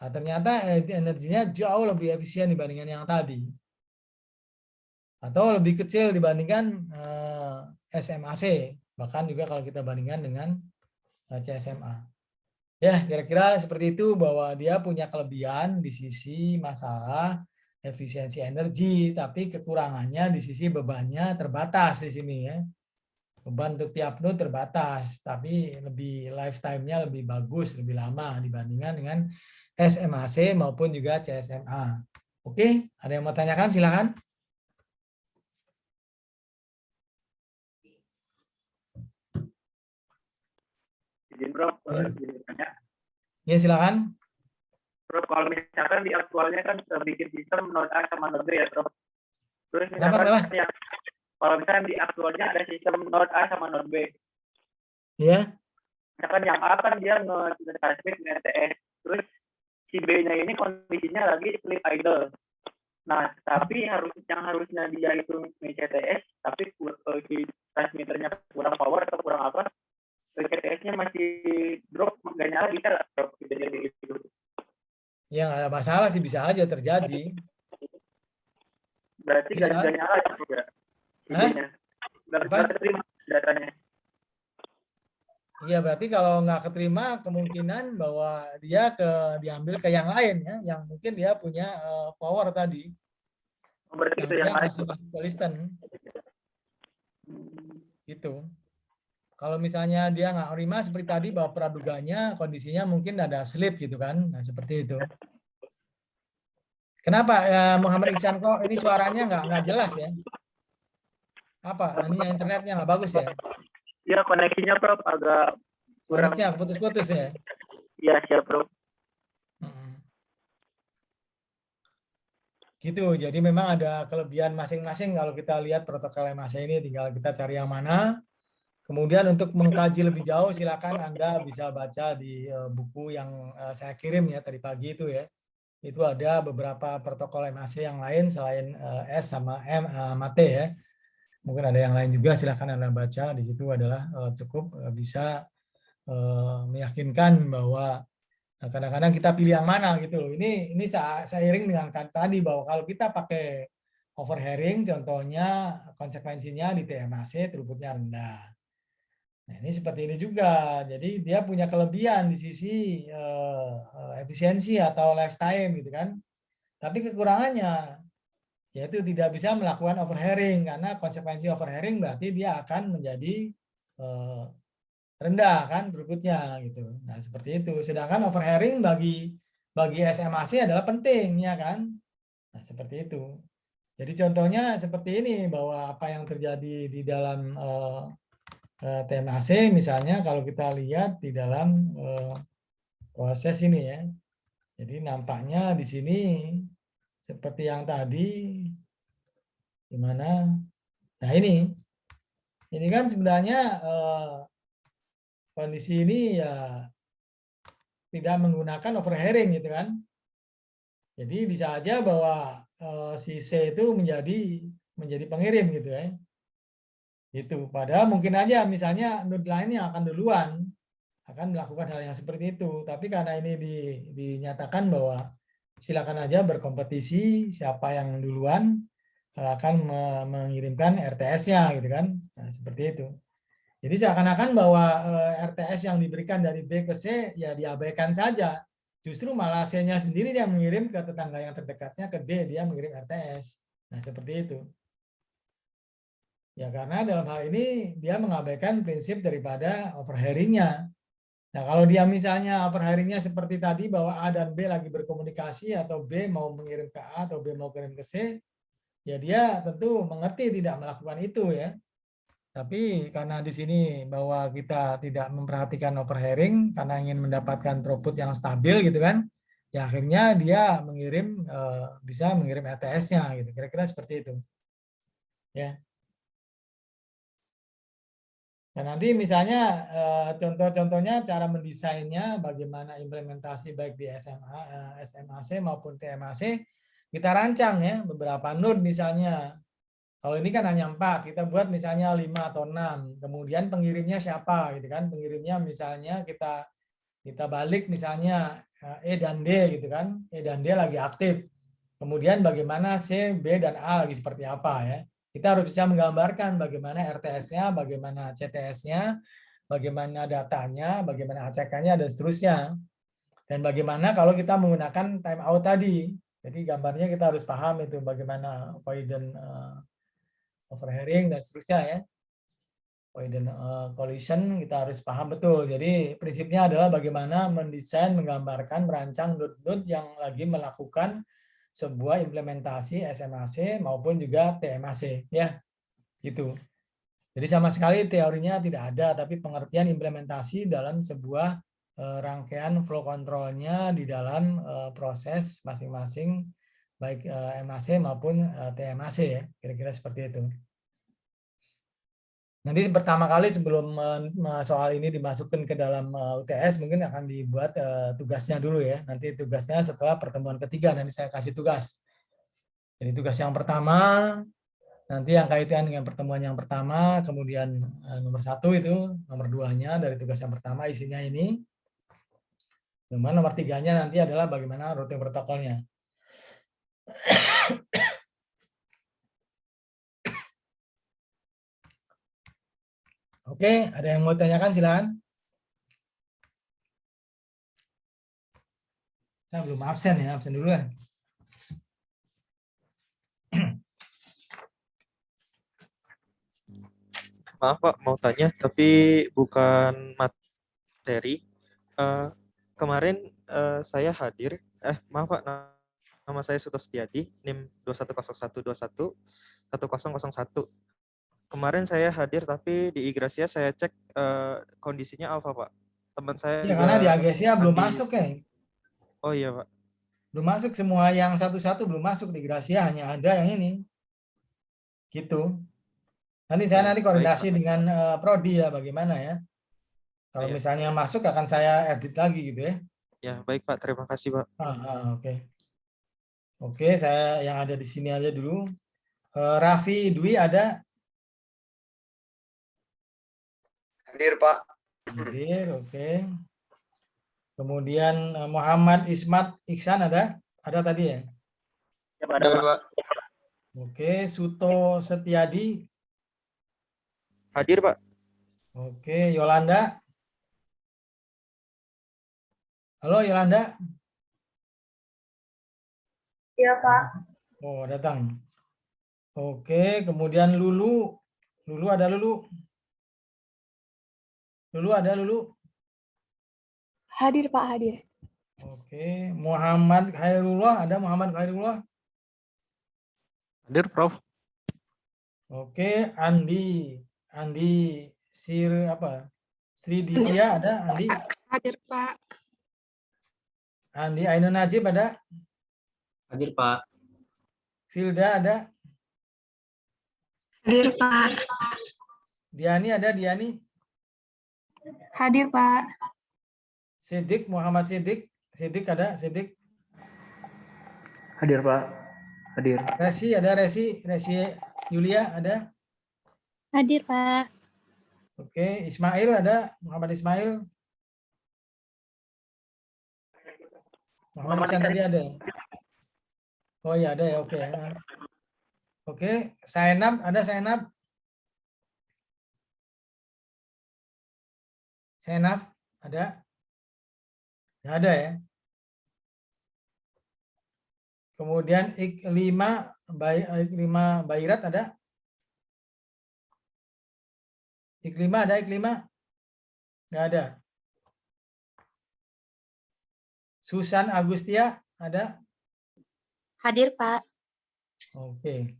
Nah, ternyata energinya jauh lebih efisien dibandingkan yang tadi. Atau lebih kecil dibandingkan SMAC. Bahkan juga kalau kita bandingkan dengan CSMA. Ya, kira-kira seperti itu bahwa dia punya kelebihan di sisi masalah efisiensi energi, tapi kekurangannya di sisi bebannya terbatas di sini ya. Beban untuk tiap node terbatas, tapi lebih lifetime-nya lebih bagus, lebih lama dibandingkan dengan SMAC maupun juga CSMA. Oke, ada yang mau tanyakan silakan. Izin Bro, izin tanya. Ya, silakan. Bro, kalau misalkan di aktualnya kan bikin sistem node A sama node B ya, Bro. Terus misalkan Kenapa? kalau misalkan di aktualnya ada sistem node A sama node B. Ya. Misalkan yang A kan dia nge-transmit RTS. Terus si B-nya ini kondisinya lagi sleep idle. Nah, tapi yang harusnya dia itu CTS, tapi si transmitternya kurang power atau kurang apa, CTS-nya masih drop, nggak nyala, bisa nggak drop jadi itu? Ya, nggak ada masalah sih, bisa aja terjadi. Berarti nggak nyala juga. Nggak terima datanya. Iya, berarti kalau nggak keterima kemungkinan bahwa dia diambil ke yang lain ya, yang mungkin dia punya power tadi. Berarti itu yang masih ke listen. Gitu. Kalau misalnya dia nggak terima seperti tadi bahwa praduganya kondisinya mungkin ada sleep gitu kan, nah seperti itu. Kenapa Muhammad Iksan kok ini suaranya nggak jelas ya? Apa? Ini internetnya nggak bagus ya? Iya, koneksinya Prof agak kurang. Koneksinya putus-putus ya? Iya, siap Prof. Gitu, jadi memang ada kelebihan masing-masing kalau kita lihat protokol MAC ini, tinggal kita cari yang mana. Kemudian untuk mengkaji lebih jauh silakan Anda bisa baca di buku yang saya kirim ya tadi pagi itu ya. Itu ada beberapa protokol MAC yang lain selain S sama M sama T ya. Mungkin ada yang lain juga, silakan Anda baca. Di situ adalah cukup bisa meyakinkan bahwa kadang-kadang kita pilih yang mana gitu loh. Ini seiring dengan tadi bahwa kalau kita pakai overhearing, contohnya konsekuensinya di TMAC throughputnya rendah. Nah, ini seperti ini juga. Jadi dia punya kelebihan di sisi efisiensi atau lifetime gitu kan. Tapi kekurangannya yaitu tidak bisa melakukan overhearing karena konsekuensi overhearing berarti dia akan menjadi rendah kan throughputnya gitu. Nah, seperti itu. Sedangkan overhearing bagi SMAC adalah penting ya kan. Nah, seperti itu. Jadi contohnya seperti ini bahwa apa yang terjadi di dalam TMAC misalnya kalau kita lihat di dalam proses ini ya. Jadi nampaknya di sini seperti yang tadi gimana? Nah, ini kan sebenarnya kondisi ini ya tidak menggunakan overhearing gitu kan. Jadi bisa aja bahwa si C itu menjadi pengirim gitu ya. Itu padahal mungkin aja misalnya node lain yang akan duluan akan melakukan hal yang seperti itu. Tapi karena ini dinyatakan bahwa silakan aja berkompetisi siapa yang duluan akan mengirimkan RTS-nya gitu kan. Nah, seperti itu. Jadi seakan-akan bahwa RTS yang diberikan dari B ke C ya diabaikan saja. Justru malah C-nya sendiri dia mengirim ke tetangga yang terdekatnya, ke D dia mengirim RTS. Nah, seperti itu. Ya karena dalam hal ini dia mengabaikan prinsip daripada overhearing-nya. Nah, kalau dia misalnya overhearing-nya seperti tadi bahwa A dan B lagi berkomunikasi atau B mau mengirim ke A atau B mau kirim ke C, ya dia tentu mengerti tidak melakukan itu ya. Tapi karena di sini bahwa kita tidak memperhatikan overhearing karena ingin mendapatkan throughput yang stabil gitu kan, ya akhirnya dia bisa mengirim RTS-nya gitu. Kira-kira seperti itu. Ya. Dan nanti misalnya contoh-contohnya cara mendesainnya bagaimana implementasi baik di SMAC maupun TMAC kita rancang ya beberapa node misalnya. Kalau ini kan hanya 4, kita buat misalnya 5 atau 6. Kemudian pengirimnya siapa gitu kan? Pengirimnya misalnya kita balik misalnya E dan D gitu kan. E dan D lagi aktif. Kemudian bagaimana C, B dan A lagi seperti apa ya? Kita harus bisa menggambarkan bagaimana RTS-nya, bagaimana CTS-nya, bagaimana datanya, bagaimana ACK-nya dan seterusnya. Dan bagaimana kalau kita menggunakan timeout tadi. Jadi gambarnya kita harus paham itu bagaimana avoidance overhearing dan seterusnya ya. Avoidance collision kita harus paham betul. Jadi prinsipnya adalah bagaimana mendesain, menggambarkan, merancang node-node yang lagi melakukan sebuah implementasi SMAC maupun juga TMAC ya. Gitu. Jadi sama sekali teorinya tidak ada, tapi pengertian implementasi dalam sebuah rangkaian flow control-nya di dalam proses masing-masing baik MAC maupun TMAC ya, kira-kira seperti itu. Nanti pertama kali sebelum soal ini dimasukkan ke dalam UTS mungkin akan dibuat tugasnya dulu ya. Nanti tugasnya setelah pertemuan ketiga nanti saya kasih tugas. Jadi tugas yang pertama nanti yang kaitan dengan pertemuan yang pertama, kemudian nomor 1 itu, nomor 2-nya dari tugas yang pertama isinya ini. Kemudian nomor 3-nya nanti adalah bagaimana routing protokolnya. Oke, ada yang mau tanyakan silakan. Saya belum absen ya, absen dulu ya. Maaf Pak, mau tanya, tapi bukan materi. Kemarin saya hadir, maaf Pak, nama saya Suto Setiadi, NIM 2101211001. Kemarin saya hadir, tapi di Igracia saya cek kondisinya alfa Pak. Teman saya Ya, karena di Agesia belum masuk ya. Oh iya Pak. Belum masuk semua yang satu-satu belum masuk di Gracia, hanya ada yang ini. Gitu. Nanti saya Ya, nanti baik, koordinasi Pak. dengan Prodi ya bagaimana ya. Kalau Iya. misalnya masuk akan saya edit lagi gitu ya. Ya, baik Pak. Terima kasih Pak. Oke. Oke, saya yang ada di sini aja dulu. Raffi Dwi ada? Hadir, Pak. Hadir, oke. Kemudian Muhammad Ismat Iksan ada? Ada tadi ya? Ya, ada, Pak. Oke, Suto Setiadi. Hadir Pak. Oke, Yolanda. Halo Yolanda. Iya, Pak. Oh, datang. Oke, kemudian Lulu. Lulu ada Lulu? Lulu ada Lulu? Hadir, Pak, hadir. Oke, Muhammad Khairullah ada Muhammad Khairullah? Hadir, Prof. Oke, Andi Sri Divya ada Andi? Hadir, Pak. Andi Ainun Najib ada? Hadir, Pak. Filda ada? Hadir, Pak. Diani ada Diani? Hadir, Pak. Sidik Muhammad Sidik? Sidik ada Sidik? Hadir, Pak. Hadir. Resi ada Resi Yulia ada? Hadir, Pak. Oke, Ismail ada? Muhammad Ismail? Muhammad Ihsan tadi ada? Oh iya ada ya, oke. Oke, Zainab ada Zainab? Zainab ada? Nggak ada ya? Kemudian Iklima Bairat ada? Iklima ada Iklima? Nggak ada. Susan Agustia ada? Hadir, Pak. Oke.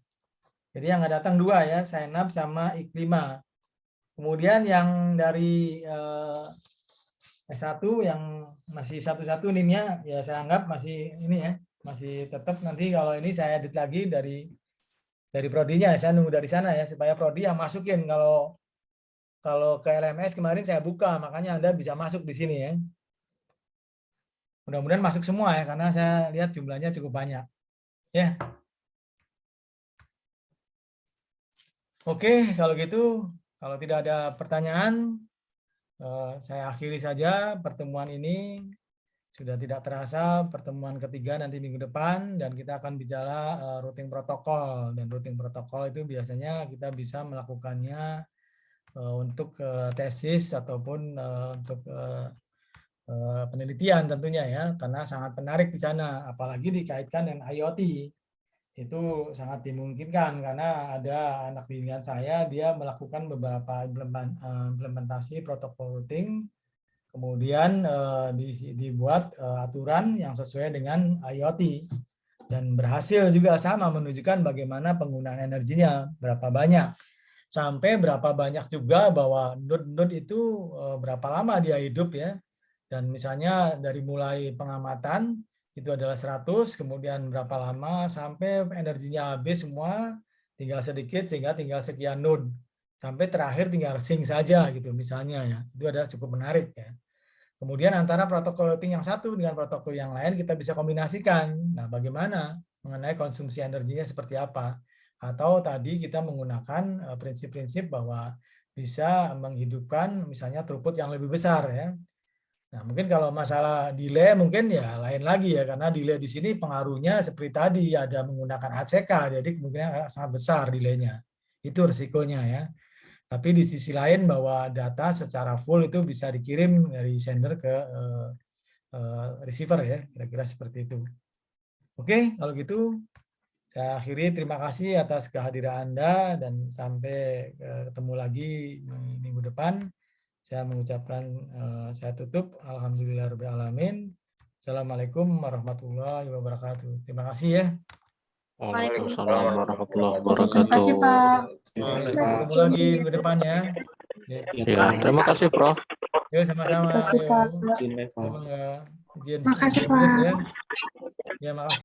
Jadi yang nggak datang dua ya, Zainab sama Iklima. Kemudian yang dari S1 yang masih satu-satu NIM-nya ya saya anggap masih ini ya, masih tetap nanti kalau ini saya edit lagi dari prodinya, saya nunggu dari sana ya supaya prodi yang masukin. Kalau ke LMS kemarin saya buka, makanya Anda bisa masuk di sini ya. Mudah-mudahan masuk semua ya karena saya lihat jumlahnya cukup banyak. Ya. Oke, kalau gitu kalau tidak ada pertanyaan saya akhiri saja pertemuan ini. Sudah tidak terasa pertemuan ketiga nanti minggu depan dan kita akan bicara routing protokol, dan routing protokol itu biasanya kita bisa melakukannya untuk tesis ataupun untuk penelitian tentunya ya, karena sangat menarik di sana, apalagi dikaitkan dengan IoT. Itu sangat dimungkinkan karena ada anak bimbingan saya, dia melakukan beberapa implementasi protokol routing, kemudian dibuat aturan yang sesuai dengan IoT dan berhasil juga sama menunjukkan bagaimana penggunaan energinya, berapa banyak, sampai berapa banyak juga bahwa node itu berapa lama dia hidup ya, dan misalnya dari mulai pengamatan itu adalah 100, kemudian berapa lama sampai energinya habis semua, tinggal sedikit sehingga tinggal sekian node, sampai terakhir tinggal sync saja gitu misalnya ya. Itu adalah cukup menarik ya. Kemudian antara protokol routing yang satu dengan protokol yang lain kita bisa kombinasikan. Nah, bagaimana mengenai konsumsi energinya seperti apa? Atau tadi kita menggunakan prinsip-prinsip bahwa bisa menghidupkan misalnya throughput yang lebih besar ya. Nah, mungkin kalau masalah delay mungkin ya lain lagi ya, karena delay di sini pengaruhnya seperti tadi ada menggunakan HCK, jadi kemungkinan sangat besar delaynya. Itu risikonya ya. Tapi di sisi lain bahwa data secara full itu bisa dikirim dari sender ke receiver ya, kira-kira seperti itu. Oke, kalau gitu saya akhiri. Terima kasih atas kehadiran Anda dan sampai ketemu lagi minggu depan. Saya mengucapkan, saya tutup. Alhamdulillahirrahmanirrahim. Assalamualaikum warahmatullahi wabarakatuh. Terima kasih ya. Waalaikumsalam warahmatullahi Terima kasih, wabarakatuh. Pak. Sampai ketemu lagi minggu depan ya. Ya, terima kasih, Prof. Yuk sama-sama. Terima kasih, Pak. Semoga izin. Makasih, izin Pak. ya. Ya, makasih.